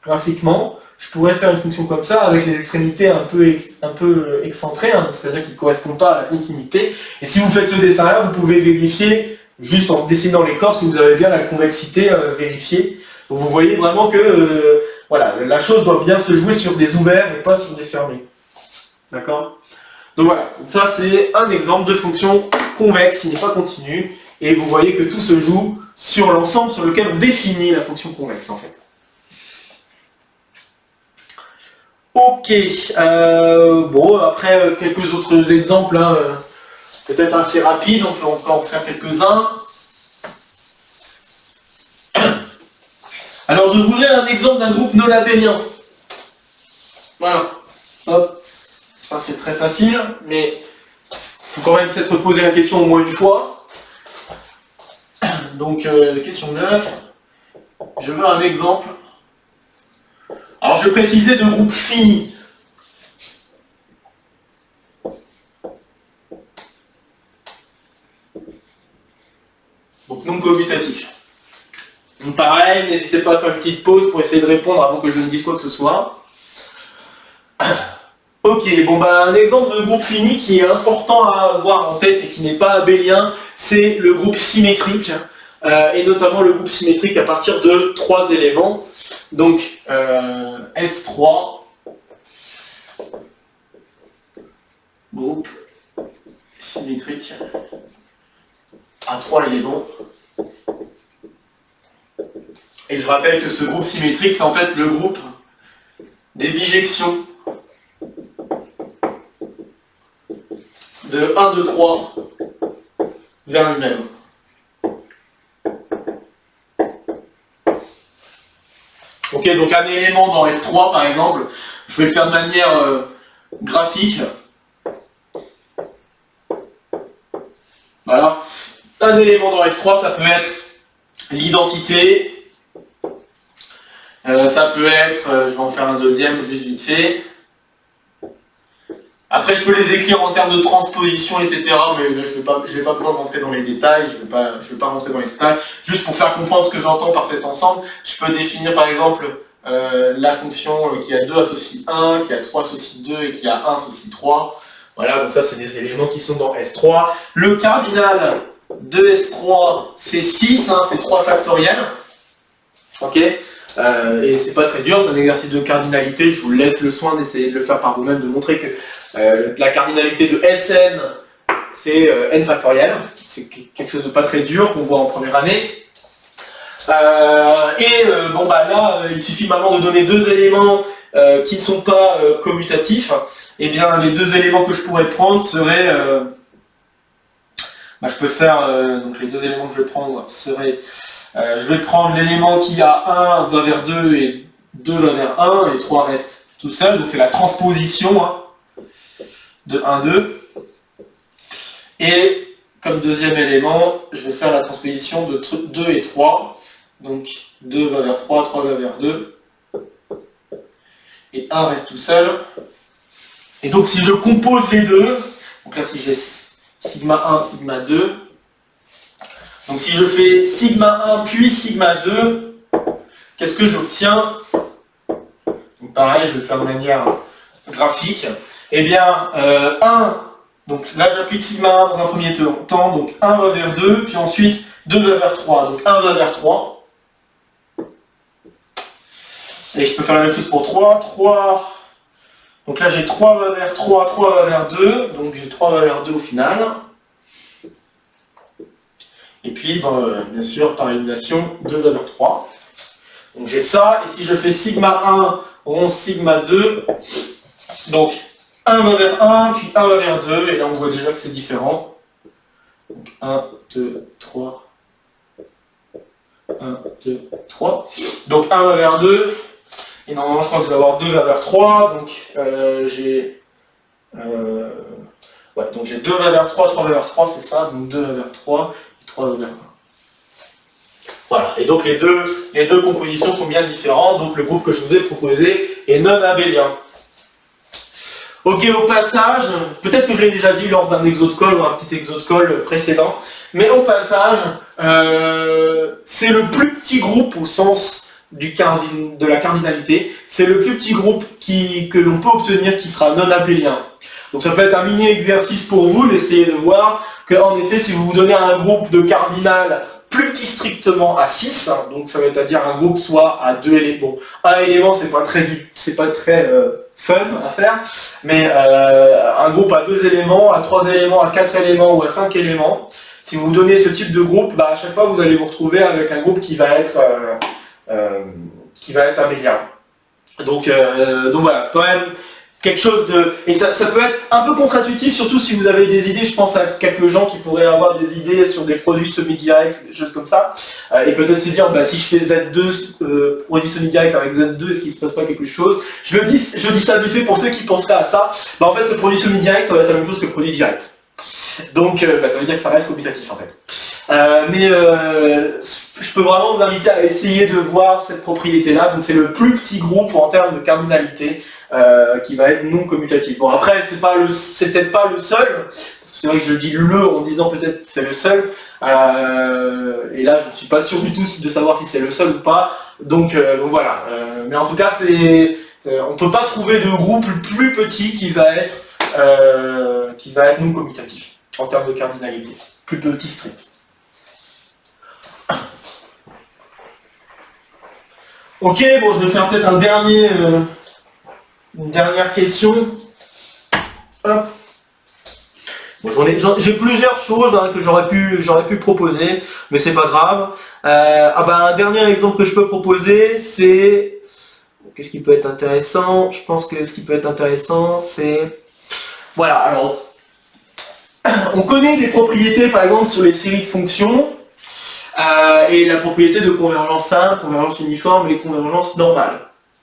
A: graphiquement, je pourrais faire une fonction comme ça avec les extrémités un peu excentrées, hein, c'est-à-dire qui ne correspondent pas à la continuité. Et si vous faites ce dessin-là, vous pouvez vérifier, juste en dessinant les cordes, que vous avez bien la convexité vérifiée. Donc vous voyez vraiment que voilà, la chose doit bien se jouer sur des ouverts et pas sur des fermés. D'accord ? Donc voilà, ça c'est un exemple de fonction convexe qui n'est pas continue, et vous voyez que tout se joue sur l'ensemble sur lequel on définit la fonction convexe en fait. Ok, bon après quelques autres exemples, hein, peut-être assez rapides, on peut encore en faire quelques-uns. Alors je voudrais un exemple d'un groupe non abélien. Voilà, hop. Ça c'est très facile, mais il faut quand même s'être posé la question au moins une fois. Donc, question 9. Je veux un exemple. Alors, je vais préciser de groupe fini. Donc, non commutatif. Donc, pareil, n'hésitez pas à faire une petite pause pour essayer de répondre avant que je ne dise quoi que ce soit. Ok, bon bah un exemple de groupe fini qui est important à avoir en tête et qui n'est pas abélien, c'est le groupe symétrique. et notamment le groupe symétrique à partir de 3 éléments. Donc S3, groupe symétrique à 3 éléments. Et je rappelle que ce groupe symétrique, c'est en fait le groupe des bijections de 1, 2, 3 vers lui-même. Ok, donc un élément dans S3 par exemple, je vais le faire de manière graphique. Voilà. Un élément dans S3, ça peut être l'identité. Ça peut être, je vais en faire un deuxième juste vite fait. Après, je peux les écrire en termes de transposition, etc. Mais là, je vais pas pouvoir rentrer dans les détails. Je vais pas rentrer dans les détails. Juste pour faire comprendre ce que j'entends par cet ensemble, je peux définir par exemple la fonction qui a 2 associe 1, qui a 3 associe 2 et qui a 1 associe 3. Voilà, donc ça, c'est des éléments qui sont dans S3. Le cardinal de S3, c'est 6, hein, c'est 3 factoriel. Ok, et c'est pas très dur, c'est un exercice de cardinalité. Je vous laisse le soin d'essayer de le faire par vous-même, de montrer que la cardinalité de Sn, c'est n factoriel. C'est quelque chose de pas très dur qu'on voit en première année. Bon bah là, il suffit maintenant de donner 2 éléments qui ne sont pas commutatifs. Et bien les 2 éléments que je pourrais prendre seraient... je peux faire... donc les 2 éléments que je vais prendre seraient... je vais prendre l'élément qui a 1 va vers 2 et 2 va vers 1 et 3 reste tout seul. Donc c'est la transposition hein, de 1, 2. Et comme deuxième élément, je vais faire la transposition de 2 et 3. Donc 2 va vers 3, 3 va vers 2. Et 1 reste tout seul. Et donc si je compose les deux, donc là si j'ai sigma 1, sigma 2, donc si je fais sigma 1 puis sigma 2, qu'est-ce que j'obtiens? Donc pareil, je vais le faire de manière graphique. Eh bien, 1, donc là j'applique sigma 1 dans un premier temps, donc 1 va vers 2, puis ensuite 2 va vers 3, donc 1 va vers 3. Et je peux faire la même chose pour 3, donc là j'ai 3 va vers 3, 3 va vers 2, donc j'ai 3 va vers 2 au final. Et puis, bien sûr, par élimination, 2 va vers 3. Donc j'ai ça, et si je fais sigma 1, rond sigma 2, donc 1 va vers 1, puis 1 va vers 2, et là on voit déjà que c'est différent. Donc 1, 2, 3, 1, 2, 3. Donc 1 va vers 2, et normalement je crois que je vais avoir 2 va vers 3, donc j'ai... donc j'ai 2 va vers 3, 3 va vers 3, c'est ça, donc 2 va vers 3, et 3 va vers 1. Voilà, et donc les deux compositions sont bien différentes, donc le groupe que je vous ai proposé est non abélien. Ok, au passage, peut-être que je l'ai déjà dit lors d'un exode-call ou un petit exode-call précédent, mais au passage, c'est le plus petit groupe au sens de la cardinalité, c'est le plus petit groupe que l'on peut obtenir qui sera non abélien. Donc ça peut être un mini-exercice pour vous d'essayer de voir qu'en effet, si vous vous donnez un groupe de cardinal plus petit strictement à 6, donc ça veut dire un groupe soit à 2 éléments. Un élément, c'est pas très fun à faire, mais un groupe à 2 éléments, à 3 éléments, à 4 éléments ou à 5 éléments, si vous donnez ce type de groupe, à chaque fois vous allez vous retrouver avec un groupe qui va être abélien. Donc voilà, c'est quand même quelque chose de... Et ça peut être un peu contre-intuitif, surtout si vous avez des idées, je pense à quelques gens qui pourraient avoir des idées sur des produits semi-directs, des choses comme ça, et peut-être se dire, si je fais Z2, produit semi-direct avec Z2, est-ce qu'il se passe pas quelque chose? Je dis ça vite fait pour ceux qui penseraient à ça. En fait, ce produit semi-direct, ça va être la même chose que le produit direct. Donc, ça veut dire que ça reste commutatif, en fait. Je peux vraiment vous inviter à essayer de voir cette propriété-là. Donc c'est le plus petit groupe en termes de cardinalité qui va être non commutatif. Bon après, c'est peut-être pas le seul, parce que c'est vrai que je dis le en disant peut-être c'est le seul, et là je ne suis pas sûr du tout de savoir si c'est le seul ou pas. Donc voilà. Mais en tout cas, on ne peut pas trouver de groupe plus petit qui va être non commutatif en termes de cardinalité. Plus petit strict. Ok, bon, je vais faire peut-être une dernière question. Hop. Bon, j'ai plusieurs choses hein, que j'aurais pu proposer, mais c'est pas grave. Un dernier exemple que je peux proposer, c'est... Qu'est-ce qui peut être intéressant? Je pense que ce qui peut être intéressant, c'est... Voilà, alors... On connaît des propriétés, par exemple, sur les séries de fonctions, et la propriété de convergence simple, convergence uniforme et convergence normale.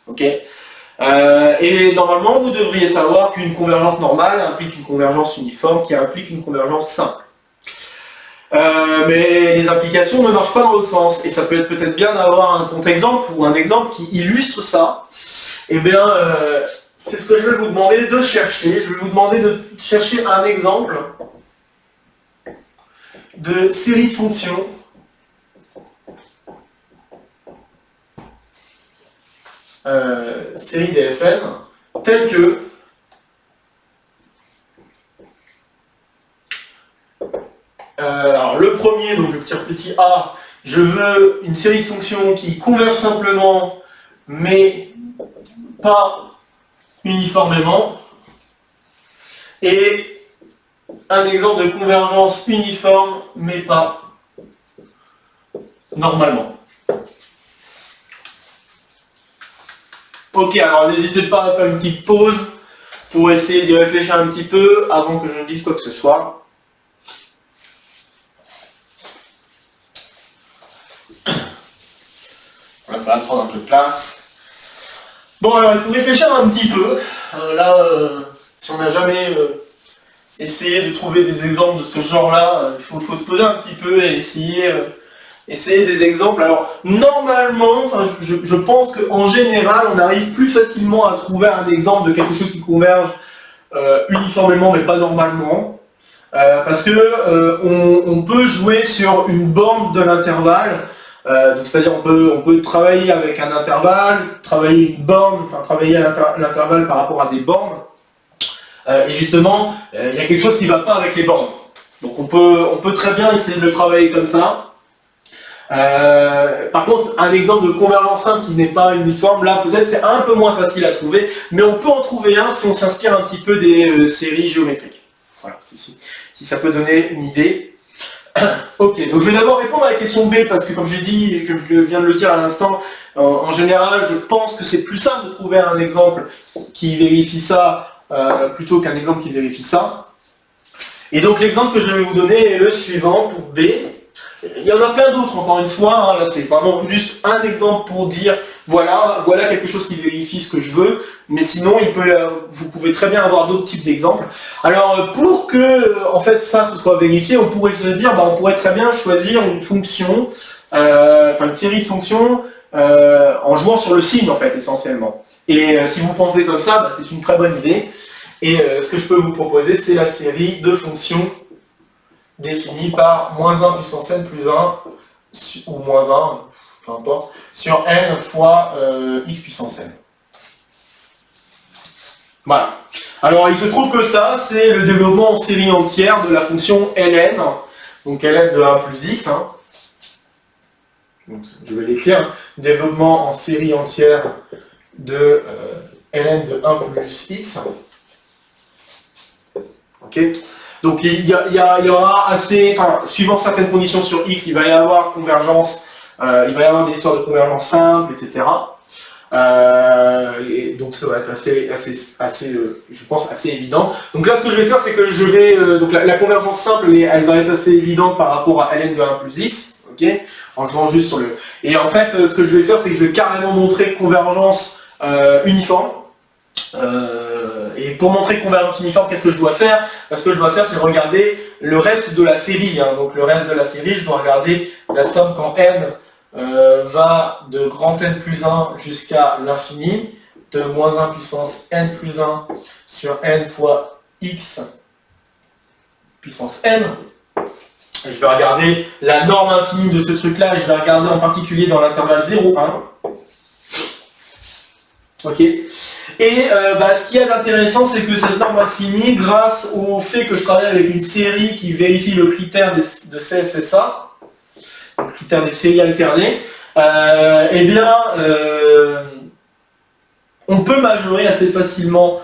A: Ok. Et normalement, vous devriez savoir qu'une convergence normale implique une convergence uniforme qui implique une convergence simple. Mais les applications ne marchent pas dans l'autre sens, et ça peut être peut-être bien d'avoir un contre-exemple ou un exemple qui illustre ça. Eh bien, c'est ce que je vais vous demander de chercher. Je vais vous demander de chercher un exemple de série de fonctions série DFN telle que alors le premier, donc le petit a, je veux une série de fonctions qui convergent simplement mais pas uniformément, et un exemple de convergence uniforme mais pas normalement. Ok, alors n'hésitez pas à faire une petite pause pour essayer d'y réfléchir un petit peu avant que je ne dise quoi que ce soit. Voilà, ça va prendre un peu de place. Bon, alors il faut réfléchir un petit peu. Si on n'a jamais essayé de trouver des exemples de ce genre-là, il faut se poser un petit peu et essayer des exemples. Alors, normalement, je pense qu'en général, on arrive plus facilement à trouver un exemple de quelque chose qui converge uniformément, mais pas normalement. Parce que on peut jouer sur une borne de l'intervalle. C'est-à-dire on peut travailler avec un intervalle, travailler une borne, enfin travailler l'intervalle par rapport à des bornes. Et justement, il y a quelque chose qui ne va pas avec les bornes. Donc on peut très bien essayer de le travailler comme ça. Par contre, un exemple de convergence simple qui n'est pas uniforme, là peut-être c'est un peu moins facile à trouver, mais on peut en trouver un si on s'inspire un petit peu des séries géométriques. Voilà, si ça peut donner une idée. Ok, donc je vais d'abord répondre à la question B, parce que comme j'ai dit, comme je viens de le dire à l'instant, en général, je pense que c'est plus simple de trouver un exemple qui vérifie ça, plutôt qu'un exemple qui vérifie ça. Et donc l'exemple que je vais vous donner est le suivant pour B. Il y en a plein d'autres, encore une fois, hein, là c'est vraiment juste un exemple pour dire, voilà quelque chose qui vérifie ce que je veux, mais sinon vous pouvez très bien avoir d'autres types d'exemples. Alors pour que en fait ça se soit vérifié, on pourrait se dire, on pourrait très bien choisir une fonction, une série de fonctions en jouant sur le signe en fait essentiellement. Et si vous pensez comme ça, c'est une très bonne idée. Et ce que je peux vous proposer, c'est la série de fonctions définie par -1 puissance n plus 1, ou -1, peu importe, sur n fois x puissance n. Voilà. Alors il se trouve que ça, c'est le développement en série entière de la fonction ln, donc ln de 1 plus x. Donc, je vais l'écrire, développement en série entière de ln de 1 plus x. Ok. Donc il y aura assez, suivant certaines conditions sur x, il va y avoir convergence, il va y avoir des histoires de convergence simple, etc. Et donc ça va être assez je pense, assez évident. Donc là, ce que je vais faire, c'est que je vais, donc la convergence simple, elle va être assez évidente par rapport à ln de 1 plus x, ok, en jouant juste sur le... Et en fait, ce que je vais faire, c'est que je vais carrément montrer convergence uniforme. Et pour montrer convergence uniforme, qu'est-ce que je dois faire? Ce que je dois faire, c'est regarder le reste de la série. Donc le reste de la série, je dois regarder la somme quand n va de grand N plus 1 jusqu'à l'infini, de -1 puissance n plus 1 sur n fois x puissance n. Et je vais regarder la norme infinie de ce truc-là, et je vais regarder en particulier dans l'intervalle 0,1. Ok. Et ce qu'il y a d'intéressant, c'est que cette norme infinie, grâce au fait que je travaille avec une série qui vérifie le critère de CSSA, le critère des séries alternées, eh bien, on peut majorer assez facilement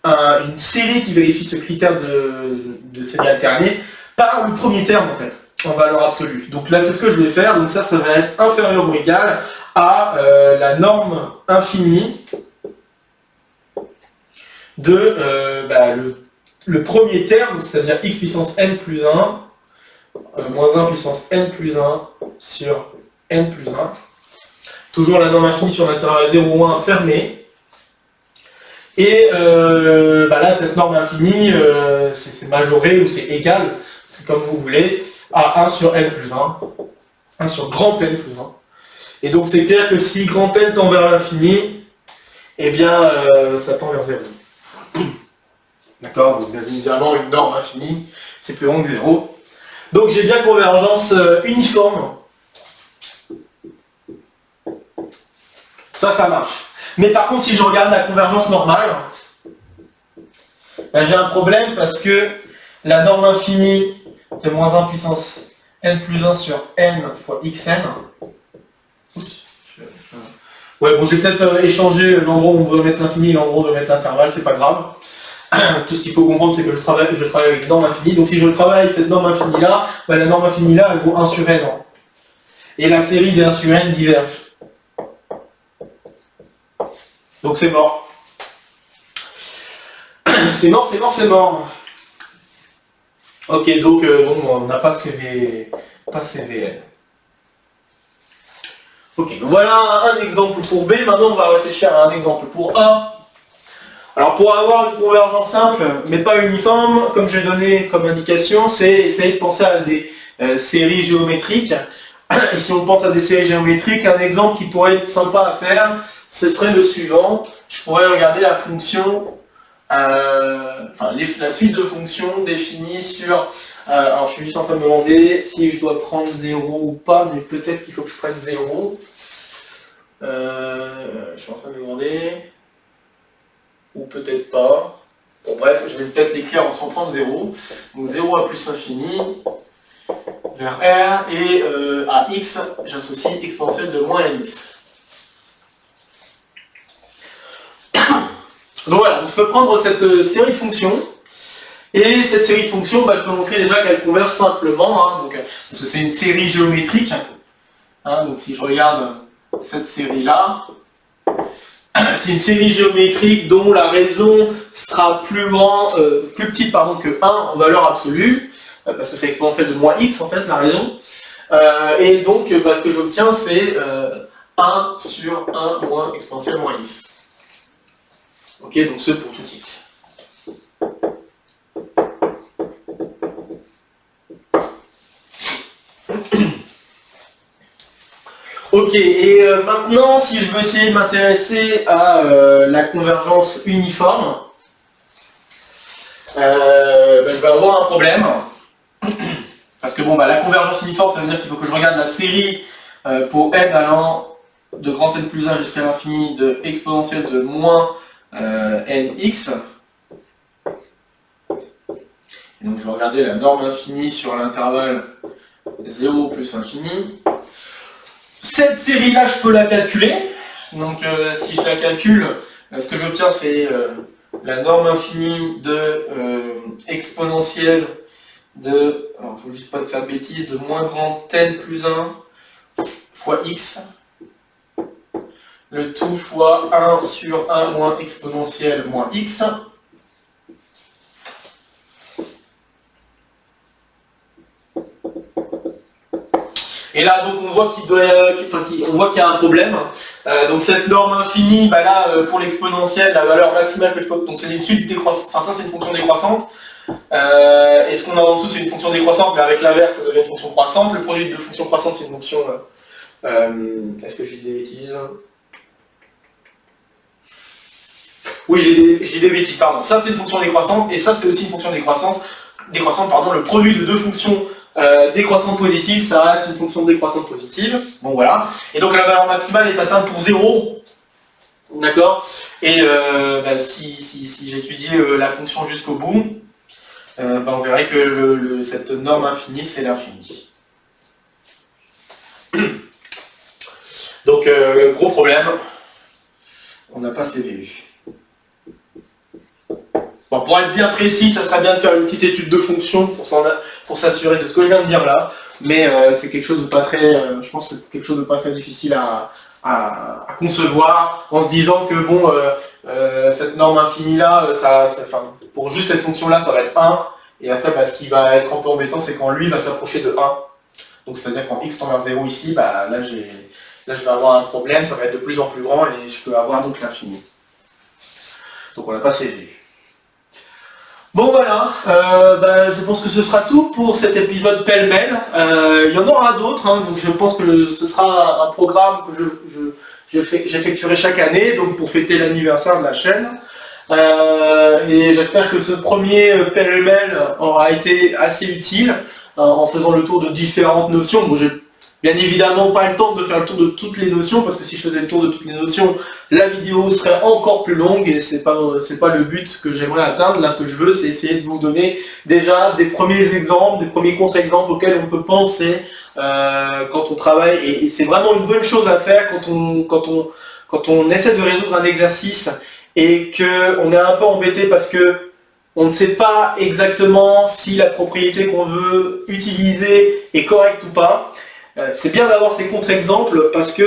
A: une série qui vérifie ce critère de série alternée par le premier terme, en fait, en valeur absolue. Donc là, c'est ce que je vais faire. Donc ça va être inférieur ou égal à la norme infinie de le premier terme, c'est-à-dire x puissance n plus 1, moins 1 puissance n plus 1 sur n plus 1. Toujours la norme infinie sur l'intervalle 0, 1 fermé. Et là, cette norme infinie, c'est majoré ou c'est égal, c'est comme vous voulez, à 1 sur n plus 1, 1 sur grand n plus 1. Et donc c'est clair que si grand n tend vers l'infini, eh bien ça tend vers 0. D'accord? Donc bien évidemment, une norme infinie, c'est plus grand que 0. Donc j'ai bien convergence uniforme. Ça marche. Mais par contre, si je regarde la convergence normale, j'ai un problème parce que la norme infinie de moins 1 puissance n plus 1 sur n fois xn. Oups. Ouais, bon, je vais peut-être échanger l'endroit où on veut mettre l'infini et l'endroit où on veut mettre l'intervalle, c'est pas grave. Tout ce qu'il faut comprendre, c'est que je travaille avec une norme infinie. Donc si je travaille cette norme infinie-là, la norme infinie-là, elle vaut 1 sur n. Et la série des 1 sur n diverge. Donc c'est mort. C'est mort. Ok, donc on n'a pas CVL. Ok, donc voilà un exemple pour B. Maintenant, on va réfléchir à un exemple pour A. Alors pour avoir une convergence simple, mais pas uniforme, comme j'ai donné comme indication, c'est essayer de penser à des séries géométriques. Et si on pense à des séries géométriques, un exemple qui pourrait être sympa à faire, ce serait le suivant. Je pourrais regarder la fonction, la suite de fonctions définies sur... alors je suis juste en train de me demander si je dois prendre 0 ou pas, mais peut-être qu'il faut que je prenne 0. Je suis en train de me demander... ou peut-être pas. Bon bref, je vais peut-être l'écrire sans prendre 0. Donc 0 à plus infini, vers R, et à x, j'associe exponentielle de moins nx. Donc voilà, donc je peux prendre cette série de fonctions, et cette série de fonctions, je peux montrer déjà qu'elle converge simplement, parce que c'est une série géométrique. Donc si je regarde cette série-là, c'est une série géométrique dont la raison sera plus petite que 1 en valeur absolue, parce que c'est exponentielle de moins x en fait, la raison. Et donc ce que j'obtiens c'est 1 sur 1 moins exponentielle moins x. Ok, donc ce pour tout x. Ok, et maintenant, si je veux essayer de m'intéresser à la convergence uniforme, je vais avoir un problème. Parce que la convergence uniforme, ça veut dire qu'il faut que je regarde la série pour n allant de grand n plus 1 jusqu'à l'infini de exponentielle de moins nx. Et donc je vais regarder la norme infinie sur l'intervalle 0 plus infini. Cette série-là, je peux la calculer. Donc si je la calcule, ce que j'obtiens, c'est la norme infinie de exponentielle de, alors il ne faut juste pas faire de bêtises, de moins grand n plus 1 fois x. Le tout fois 1 sur 1 moins exponentielle moins x. Et là, donc, on voit qu'il y a un problème. Donc, cette norme infinie, pour l'exponentielle, la valeur maximale que je peux... Donc, c'est une suite décroissante. Enfin, ça, c'est une fonction décroissante. Et ce qu'on a en dessous, c'est une fonction décroissante, mais avec l'inverse, ça devient une fonction croissante. Le produit de fonction croissante, c'est une fonction... Est-ce que j'ai des bêtises? Oui, j'ai dit des bêtises, pardon. Ça, c'est une fonction décroissante, et ça, c'est aussi une fonction décroissante, le produit de deux fonctions décroissante positive, ça reste une fonction décroissante positive. Bon voilà. Et donc la valeur maximale est atteinte pour 0. D'accord. Et si j'étudie la fonction jusqu'au bout, on verrait que cette norme infinie, c'est l'infini. Donc gros problème, on n'a pas CVU. Bon, pour être bien précis, ça serait bien de faire une petite étude de fonction pour s'assurer de ce que je viens de dire là, mais c'est quelque chose de pas très, je pense que c'est quelque chose de pas très difficile à concevoir en se disant que bon, cette norme infinie là, enfin, pour juste cette fonction là, ça va être 1, et après ce qui va être un peu embêtant, c'est quand lui va s'approcher de 1. Donc c'est-à-dire quand x tend vers 0 ici, là je vais avoir un problème, ça va être de plus en plus grand et je peux avoir donc l'infini. Donc on n'a pas CV. Bon voilà, je pense que ce sera tout pour cet épisode pêle-mêle. Il y en aura d'autres, hein, donc je pense que ce sera un programme que j'effectuerai chaque année, donc pour fêter l'anniversaire de la chaîne. Et j'espère que ce premier pêle-mêle aura été assez utile en faisant le tour de différentes notions. Bon, j'ai bien évidemment pas le temps de faire le tour de toutes les notions, parce que si je faisais le tour de toutes les notions, la vidéo serait encore plus longue et c'est pas le but que j'aimerais atteindre. Là, ce que je veux, c'est essayer de vous donner déjà des premiers exemples, des premiers contre-exemples auxquels on peut penser quand on travaille. Et c'est vraiment une bonne chose à faire quand on essaie de résoudre un exercice et qu'on est un peu embêté parce que on ne sait pas exactement si la propriété qu'on veut utiliser est correcte ou pas. C'est bien d'avoir ces contre-exemples parce que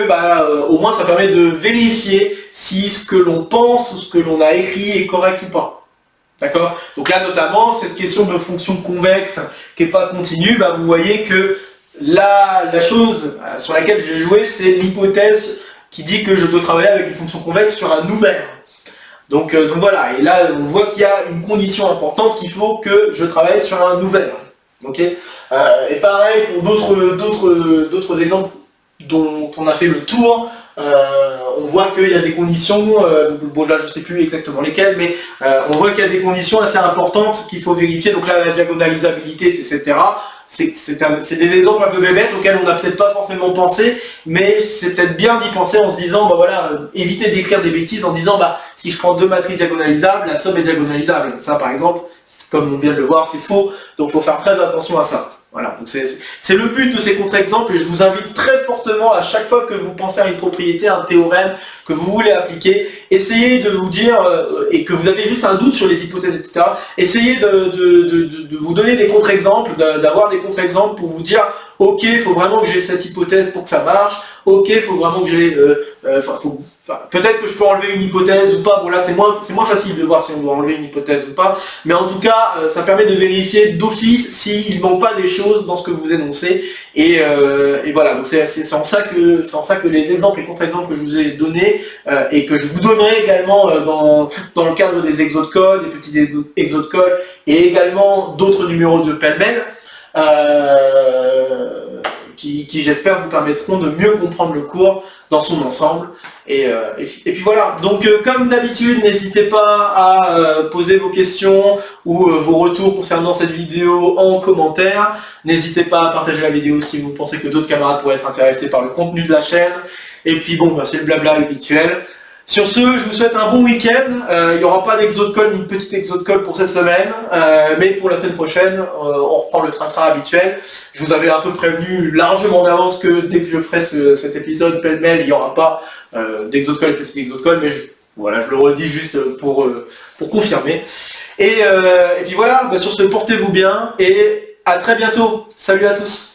A: au moins ça permet de vérifier si ce que l'on pense ou ce que l'on a écrit est correct ou pas. D'accord? Donc là notamment, cette question de fonction convexe qui n'est pas continue, vous voyez que la chose sur laquelle j'ai joué, c'est l'hypothèse qui dit que je peux travailler avec une fonction convexe sur un ouvert. Donc voilà, et là on voit qu'il y a une condition importante qu'il faut que je travaille sur un ouvert. Okay, et pareil pour d'autres exemples dont on a fait le tour, on voit qu'il y a des conditions, bon là je ne sais plus exactement lesquelles, mais on voit qu'il y a des conditions assez importantes qu'il faut vérifier, donc là la diagonalisabilité, etc. C'est des exemples un peu bébêtes auxquels on n'a peut-être pas forcément pensé, mais c'est peut-être bien d'y penser en se disant, éviter d'écrire des bêtises en disant, si je prends deux matrices diagonalisables, la somme est diagonalisable. Ça par exemple, comme on vient de le voir, c'est faux, donc il faut faire très attention à ça. Voilà, donc c'est le but de ces contre-exemples et je vous invite très fortement à chaque fois que vous pensez à une propriété, un théorème que vous voulez appliquer, essayez de vous dire, et que vous avez juste un doute sur les hypothèses, etc., essayez de vous donner des contre-exemples, d'avoir des contre-exemples pour vous dire, ok, il faut vraiment que j'ai cette hypothèse pour que ça marche, ok, il faut vraiment que j'ai... peut-être que je peux enlever une hypothèse ou pas, bon là c'est moins facile de voir si on doit enlever une hypothèse ou pas, mais en tout cas ça permet de vérifier d'office s'il ne manque pas des choses dans ce que vous énoncez, et voilà, donc c'est en ça que les exemples et contre-exemples que je vous ai donnés, et que je vous donnerai également dans le cadre des exos de code, des petits exos de code, et également d'autres numéros de pêle-mêle, qui j'espère vous permettront de mieux comprendre le cours dans son ensemble. Et puis voilà, donc comme d'habitude, n'hésitez pas à poser vos questions ou vos retours concernant cette vidéo en commentaire. N'hésitez pas à partager la vidéo si vous pensez que d'autres camarades pourraient être intéressés par le contenu de la chaîne. Et puis bon, c'est le blabla habituel. Sur ce, je vous souhaite un bon week-end. Il n'y aura pas d'exo de colle, ni de petit exo de colle pour cette semaine, mais pour la semaine prochaine, on reprend le train-train habituel. Je vous avais un peu prévenu largement en avance que dès que je ferai cet épisode pêle-mêle, il n'y aura pas d'exo de colle et petit exo de colle, mais je le redis juste pour confirmer. Et puis voilà, sur ce, portez-vous bien et à très bientôt. Salut à tous.